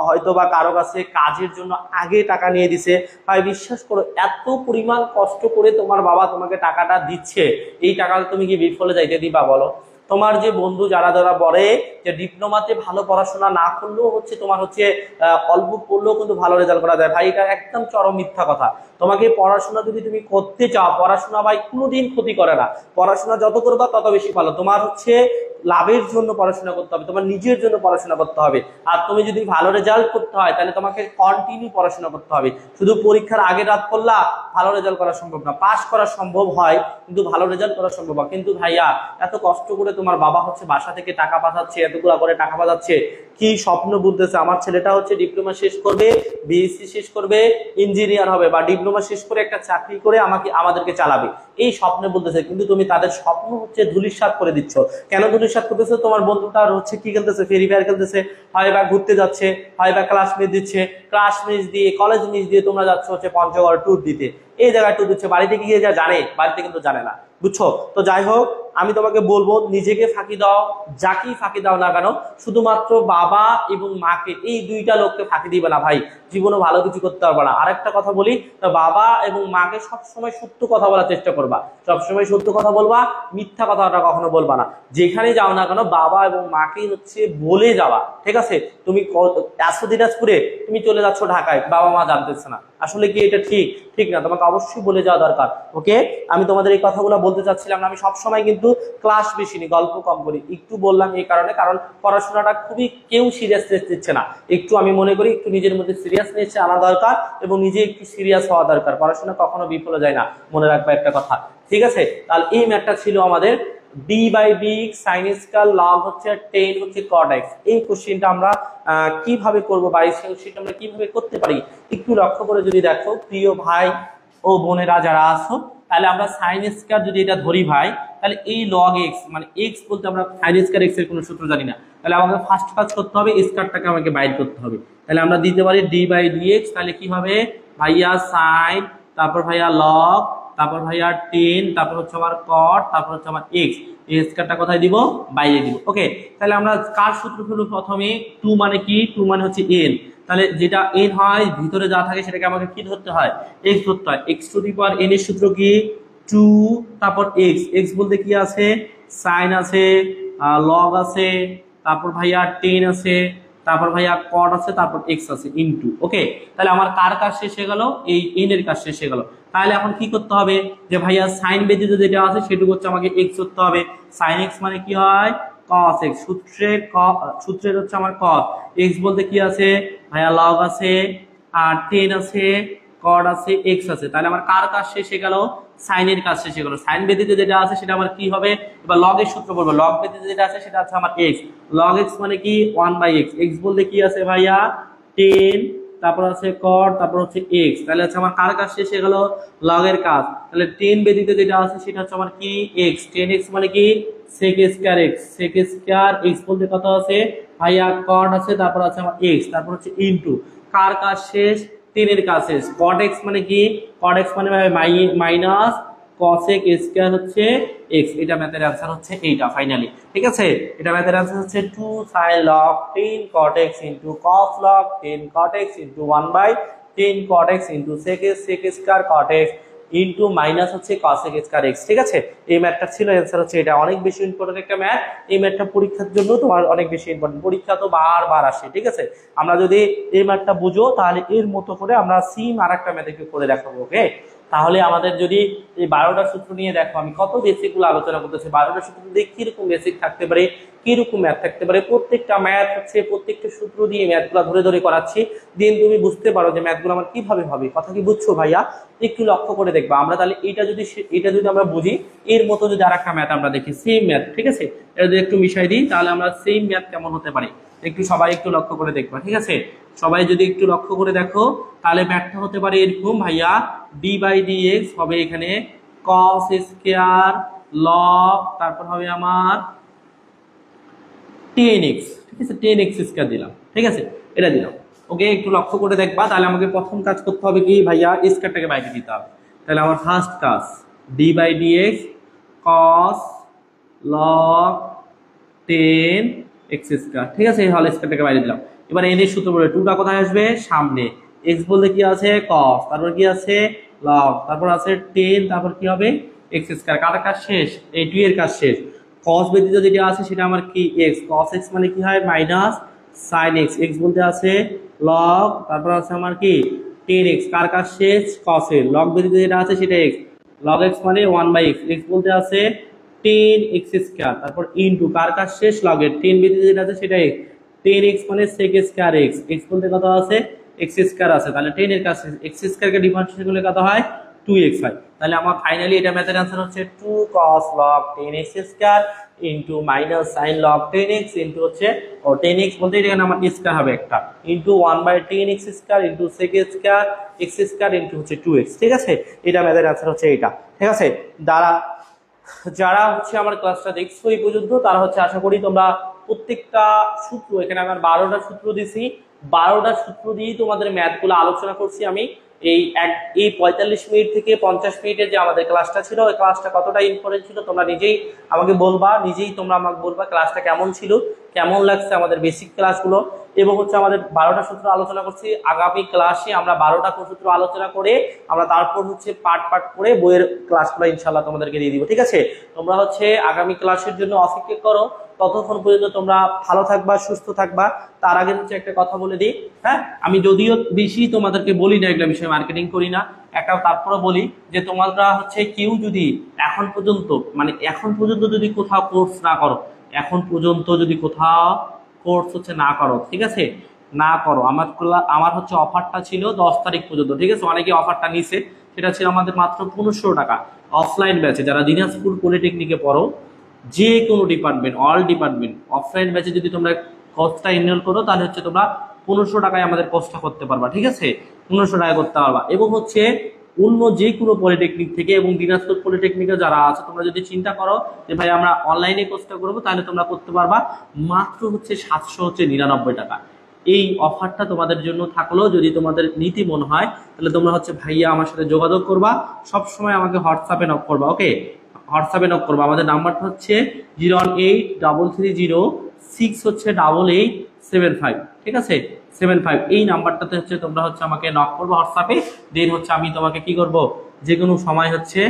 হয়তো বা কারো কাছে কাজের জন্য আগে টাকা নিয়ে দিছে। ভাই বিশ্বাস করো, এত পরিমাণ কষ্ট করে তোমার বাবা তোমাকে টাকাটা দিচ্ছে, এই টাকাটা তুমি কি বিফলে যাইতে দিবা বলো? তোমার যে বন্ধু যারা বলে যে ডিপ্লোমাতে ভালো পড়াশোনা না করলেও হচ্ছে তোমার হচ্ছে অল্প পড়লেও কিন্তু ভালো রেজাল্ট করা যায়, ভাই এটা একদম চরম মিথ্যা কথা। তোমাকে পড়াশোনা যদি তুমি করতে চাও, পড়াশোনা ভাই কোনোদিন ক্ষতি করে না, পড়াশোনা যত করবা তত বেশি ভালো। তোমার হচ্ছে লাভের জন্য পড়াশোনা করতে হবে, তোমার নিজের জন্য পড়াশোনা করতে হবে। আর তুমি যদি ভালো রেজাল্ট করতে হয় তাহলে তোমাকে কন্টিনিউ পড়াশোনা করতে হবে। শুধু পরীক্ষার আগে রাত করলা ভালো রেজাল্ট করা সম্ভব না। পাস করা সম্ভব হয় কিন্তু ভালো রেজাল্ট করা সম্ভব হয়। কিন্তু ভাইয়া এত কষ্ট করে তোমার বাবা হচ্ছে বাসা থেকে টাকা পাঠাচ্ছে, এতগুলো করে টাকা পাঠাচ্ছে, কি স্বপ্ন বুঝতেছে আমার ছেলেটা হচ্ছে ডিপ্লোমা শেষ করবে, বিএসসি শেষ করবে, ইঞ্জিনিয়ার হবে, বা ডিপ্লোমা শেষ করে একটা চাকরি করে আমাদেরকে চালাবে, এই স্বপ্নে বলতেছে। কিন্তু তুমি তাদের স্বপ্ন হচ্ছে ধূলিসাৎ করে দিচ্ছ। কেন ধূলিসাৎ করতেছে? তোমার বন্ধুটা হচ্ছে কি খেলতেছে, ফ্রি ফায়ার খেলতেছে, হয় বা ঘুরতে যাচ্ছে, হয় বা ক্লাস মিস দিচ্ছে, ক্লাস মিস দিয়ে কলেজ মিস দিয়ে তোমরা যাচ্ছ হচ্ছে পঞ্চগড় ট্যুর দিতে, এই জায়গায় ট্যুর দিচ্ছে। বাড়িতে গিয়ে যা জানে, বাড়িতে কিন্তু জানে না, বুঝছো? তো যাই হোক, আমি তোমাকে বলবো নিজেকে ফাঁকি দাও, যাকেই ফাঁকি দাও না কেন, শুধুমাত্র বাবা এবং মাকে, এই 2টা লোককে ফাঁকি দিবে না ভাই, জীবনে ভালো কিছু করতে পারবে না। আরেকটা কথা বলি, তো বাবা এবং মাকে সবসময় সত্য কথা বলার চেষ্টা করবা, সবসময় সত্য কথা বলবা, মিথ্যা কথাটা কখনো বলবা না। যেখানে যাও না কেন বাবা এবং মাকে হচ্ছে বলে যাওয়া, ঠিক আছে? তুমি দিনাজপুরে তুমি চলে যাচ্ছ ঢাকায়, বাবা মা জানতেছে না, আসলে কি এটা ঠিক না? তোমাকে অবশ্যই বলে যাওয়া দরকার। ওকে, আমি তোমাদের এই কথাগুলো বলতে চাচ্ছিলাম না। আমি সবসময় কিন্তু ক্লাস বেশি নি, গল্প কম করি, একটু বললাম এই কারণে, কারণ পড়াশোনাটা খুবই কেউ সিরিয়াসনেস দিচ্ছে না। একটু আমি মনে করি একটু নিজের মধ্যে সিরিয়াসনেস আনা দরকার এবং নিজে একটু সিরিয়াস হওয়া দরকার। পড়াশোনা কখনো বিফলে যায় না, মনে রাখবা একটা কথা, ঠিক আছে? তাহলে এই ম্যাথটা ছিল আমাদের d/dx sin স্কয়ার log হচ্ছে 10 হচ্ছে cot x। এই কোশ্চেনটা আমরা কিভাবে করব বা এই কোশ্চেনটা আমরা কিভাবে করতে পারি একটু লক্ষ্য করে যদি দেখো প্রিয় ভাই ও বোনেরা যারা আছো, তাহলে আমরা sin স্কয়ার যদি এটা ধরি ভাই, তাহলে এই log x মানে x বলতে আমরা sin স্কয়ার x এর কোনো সূত্র জানি না, তাহলে আমাকে ফার্স্ট কাজ করতে হবে স্কয়ারটাকে আমাকে বাইর করতে হবে। তাহলে আমরা দিতে পারি d/dx, তাহলে কি হবে ভাইয়া sin, তারপর ভাইয়া log, তারপর ভাইয়া 10, তারপর হচ্ছে আমার cot, তারপর হচ্ছে আমার x, এই স্কয়ারটা কোথায় দিব? বাইরে দিব। ওকে, তাহলে আমরা কার সূত্র ফেলব প্রথমে? 2 মানে কি? 2 মানে হচ্ছে n, তাহলে যেটা n হয় ভিতরে যা থাকে সেটাকে আমাকে কি ধরতে হয়? x ধরতে হয়। x two the power n এর সূত্র কি? 2 তারপর x, x বলতে কি আছে? sin আছে, log আছে, তারপর ভাইয়া 10 আছে, তারপর ভাইয়া cot আছে, তারপর x আছে ইনটু। ওকে, তাহলে আমার কার কাজ শেষ হয়ে গেল? এই n এর কাজ শেষ হয়ে গেল। তাহলে এখন কি করতে হবে? যে ভাইয়া সাইন ব্যতীত যেটা আছে সেটুকু হচ্ছে আমাকে x করতে হবে। sin x মানে কি হয়? cos x, সূত্রের হচ্ছে আমার cos x বলতে কি আছে ভাইয়া log আছে আর tan আছে cot আছে x আছে, তাহলে আমার কার কাজ শেষ হয়ে গেল sin এর কাজ শেষ হয়ে গেল। sin ব্যতীত যেটা আছে সেটা আমার কি হবে, এবার log এর সূত্র বলবো, log ব্যতীত যেটা আছে সেটা আছে আমার x, log x মানে কি 1/x, x বলতে কি আছে ভাইয়া 10, তারপর আছে cot, তারপর হচ্ছে x, তাহলে হচ্ছে আমার কার কাজ শেষ হয়ে গেল log এর কাজ, তাহলে 10 ব্যতীত যেটা আছে সেটা হচ্ছে আমার কি x, 10x মানে কি sec square x, sec square x বলতে কত আছে ভাইয়া cot আছে, তারপর আছে আমার x, তারপর হচ্ছে ইনটু কার কাজ শেষ 10 এর কাজ শেষ, cot x মানে কি cot x মানে মাইনাস cosec স্কয়ার হচ্ছে x, এটা ম্যাথের आंसर হচ্ছে এইটা ফাইনালি। ঠিক আছে, এটা ম্যাথের आंसर হচ্ছে 2 sin log 10 cot x cos log 10 cot x 1/10 cot x sec square cot x minus হচ্ছে cosec স্কয়ার x। ঠিক আছে, এই ম্যাথটা ছিল, आंसर হচ্ছে এটা। অনেক বেশি ইম্পর্টেন্ট একটা ম্যাথ, এই ম্যাথটা পরীক্ষার জন্য তোমার অনেক বেশি ইম্পর্টেন্ট, পরীক্ষা তো বারবার আসে। ঠিক আছে, আমরা যদি এই ম্যাথটা বুঝো তাহলে এর মতো করে আমরা সিম আরেকটা ম্যাথ একটু করে দেখাবো। ওকে, তাহলে আমাদের যদি এই 12টা সূত্র নিয়ে দেখো, আমি কত বেসিক গুলো আলোচনা করতেছি, 12টা সূত্র দিয়ে কিরকম বেসিক থাকতে পারে, কিরকম ম্যাথ থাকতে পারে, প্রত্যেকটা ম্যাথ হচ্ছে প্রত্যেকটা সূত্র দিয়ে ম্যাথগুলো ধরে ধরে করাচ্ছি, দিন তুমি বুঝতে পারো যে ম্যাথগুলো আমার কিভাবে হবে। কথা কি বুঝছো ভাইয়া? একটু লক্ষ্য করে দেখবা, আমরা তাহলে এটা যদি আমরা বুঝি, এর মতো যদি আরেকটা ম্যাথ আমরা দেখি, সেম ম্যাথ, ঠিক আছে, এটা যদি একটু মিশাই দিই তাহলে আমরা সেম ম্যাথ কেমন হতে পারে একটু সবাই একটু লক্ষ্য করে দেখবা। ঠিক আছে, সবাই যদি একটু লক্ষ্য করে দেখো তাহলে ম্যাথটা হতে পারে এরকম ভাইয়া, d/dx হবে এখানে cos স্কয়ার log, তারপর হবে আমার 10x। ঠিক আছে, 10x স্কয়ার দিলাম। ঠিক আছে, এটা দিলাম। ওকে, একটু লক্ষ্য করে দেখবা, তাহলে আমাকে প্রথম কাজ করতে হবে কি ভাইয়া, স্কয়ারটাকে বাইরে দিতে হবে। তাহলে আমার ফার্স্ট কাজ d/dx cos log 10x square. ঠিক আছে, এই হল স্কয়ারটাকে বাইরে দিলাম। এবার n এর সূত্র বলে 2টা কোথায় আসবে সামনে, x বলতে কি আছে cos, তারপর কি আছে log, তারপর আছে 10, তারপর কি হবে x স্কয়ার। কার কাজ শেষ, এই 2 এর কাজ শেষ। cos ব্যতীত যেটা আছে সেটা আমার কি x, cos x মানে কি হয় মাইনাস sin x, x বলতে আছে log, তারপর আছে আমার কি 10x, কার কাজ শেষ cos এর, log ব্যতীত যেটা আছে সেটা x, log x মানে 1/x, x বলতে আছে 10x স্কয়ার, তারপর ইনটু কার কাজ শেষ log এর, 10 ব্যতীত যেটা আছে সেটা x, 10x মানে sec স্কয়ার x, x বলতে কত আছে x স্কয়ার আছে, তাহলে 10 এর কাছে x স্কয়ারকে ডিফারেন্সিয়েট করলে কত হয় 2x হয়। তাহলে আমার ফাইনালি এটা ম্যাথের आंसर হচ্ছে 2 cos log 10x square into minus sin log 10x into হচ্ছে 10x বলতে এখানে আমার স্কয়ার হবে একটা, into 1/10x square into sec square x square into হচ্ছে 2x। ঠিক আছে, এটা ম্যাথের आंसर হচ্ছে এটা। ঠিক আছে, যারা হচ্ছে আমার ক্লাসটা দেখছো এই পর্যন্ত, তারা হচ্ছে আশা করি তোমরা প্রত্যেকটা সূত্র, এখানে আমার 12টা সূত্র দিছি, 12টা সূত্র দিয়ে তোমাদের ম্যাথগুলো আলোচনা করছি আমি। এই 45 মিনিট থেকে 50 মিনিটের যে আমাদের ক্লাসটা ছিল, ওই ক্লাসটা কতটা ইম্পর্টেন্ট ছিল তোমরা নিজেই আমাকে বলবা, তোমরা আমাকে বলবা ক্লাসটা কেমন ছিল, কেমন লাগছে আমাদের বেসিক ক্লাসগুলো। এবং হচ্ছে আমাদের 12টা সূত্র আলোচনা করছি, আগামী ক্লাসে আমরা 12টা সূত্র আলোচনা করে আমরা তারপর হচ্ছে পার্ট করে বইয়ের ক্লাসগুলো ইনশাআল্লাহ তোমাদেরকে দিয়ে দিব। ঠিক আছে, তোমরা হচ্ছে আগামী ক্লাসের জন্য অপেক্ষা করো, ততক্ষণ পর্যন্ত তোমরা ভালো থাকবা, সুস্থ থাকবা। তার আগে হচ্ছে একটা কথা বলে দিই, হ্যাঁ, আমি যদিও বেশি তোমাদেরকে বলি না, একটা বিষয় মার্কেটিং করি না, একটা তারপরে বলি যে তোমরা হচ্ছে কেউ যদি এখন পর্যন্ত যদি কোথাও কোর্স না করো, এখন পর্যন্ত যদি কোথাও কোর্স হচ্ছে না করো, ঠিক আছে, না করো, আমার হচ্ছে অফারটা ছিল 10 তারিখ পর্যন্ত। ঠিক আছে, অনেকে অফারটা নিছে, সেটা ছিল আমাদের মাত্র 1500 টাকা অফলাইন ব্যাচে। যারা দিনাজপুর পলিটেকনিকে পড়ো, যে কোনো ডিপার্টমেন্ট, অল ডিপার্টমেন্ট, অফলাইন ব্যাচে যদি তোমরা কোর্সটা এনরোল করো তাহলে হচ্ছে তোমরা 1500 টাকায় আমাদের কোর্সটা করতে পারবা। ঠিক আছে, 1500 টাকা করতে পারবা। এবং হচ্ছে অন্য যে কোনো পলিটেকনিক থেকে এবং দিনাজপুর পলিটেকনিকে যারা আছে, তোমরা যদি চিন্তা করো যে ভাই আমরা অনলাইনে কোর্সটা করবো, তাহলে তোমরা করতে পারবা মাত্র হচ্ছে 799 টাকা। এই অফারটা তোমাদের জন্য থাকলো, যদি তোমাদের নীতি মনে হয় তাহলে তোমরা হচ্ছে ভাইয়া আমার সাথে যোগাযোগ করবা, সবসময় আমাকে হোয়াটসঅ্যাপে নক করবা। ওকে, হোয়াটসঅ্যাপে নক করবা, আমাদের নাম্বারটা হচ্ছে 0183306 হচ্ছে 8875। ঠিক আছে, 75, এই নাম্বারটাতে হচ্ছে তোমরা হচ্ছে আমাকে নক করবো হোয়াটসঅ্যাপে, দেন হচ্ছে আমি তোমাকে কি করব, যে কোনো সময় হচ্ছে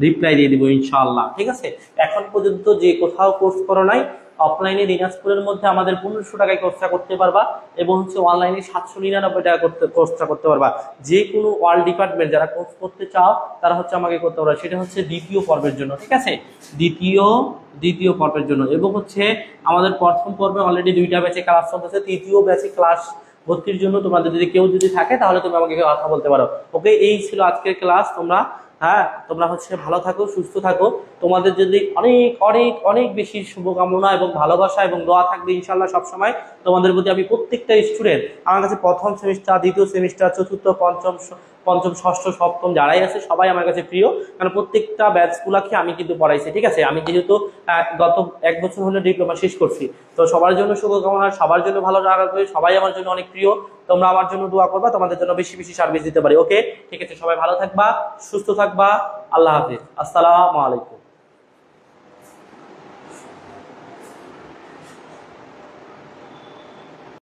রিপ্লাই দিয়ে দিব ইনশাআল্লাহ। ঠিক আছে, এখন পর্যন্ত যে কোথাও কোর্স করো নাই অফলাইনে দিনাজপুরের মধ্যে আমাদের 1500 টাকায় কোর্সটা করতে পারবা এবং হচ্ছে অনলাইনে 799 টাকা কোর্সটা করতে পারবা। যে কোনো অল ডিপার্টমেন্ট যারা কোর্স করতে চাও তারা হচ্ছে আমাকে করতে পারবে। সেটা হচ্ছে দ্বিতীয় পর্বের জন্য, ঠিক আছে, দ্বিতীয় পর্বের জন্য। এবং হচ্ছে আমাদের প্রথম পর্বে অলরেডি 2টা ব্যাচে ক্লাস চলতেছে, তৃতীয় ব্যাচে ক্লাস ভর্তির জন্য তোমাদের যদি কেউ থাকে তাহলে তুমি আমাকে কথা বলতে পারো। ওকে, এই ছিল আজকের ক্লাস। তোমরা হচ্ছে ভালো থাকো, সুস্থ থাকো। তোমাদের যদি অনেক অনেক অনেক বেশি শুভকামনা এবং ভালোবাসা এবং দোয়া থাকবে ইনশাল্লাহ সবসময় তোমাদের প্রতি। আমি প্রত্যেকটা স্টুডেন্ট আমার কাছে প্রথম সেমিস্টার, দ্বিতীয় সেমিস্টার, চতুর্থ, পঞ্চম, ষষ্ঠ, সপ্তম যারাই আছে সবাই আমার কাছে প্রিয়, কারণ প্রত্যেকটা ব্যাচগুলাকে আমি কিন্তু পড়াইছি, ঠিক আছে। আমি যেহেতু গত 1 বছর হলো ডিপ্লোমা শেষ করছি, তো সবার জন্য শুভকামনা, সবার জন্য ভালো রাখবে, সবাই আমার জন্য অনেক প্রিয়। তোমরা আমার জন্য দোয়া করবা, তোমাদের জন্য বেশি বেশি সার্ভিস দিতে পারি। ওকে, ঠিক আছে, সবাই ভালো থাকবা, সুস্থ থাকবা। আল্লাহ হাফিজ, আসসালামু আলাইকুম।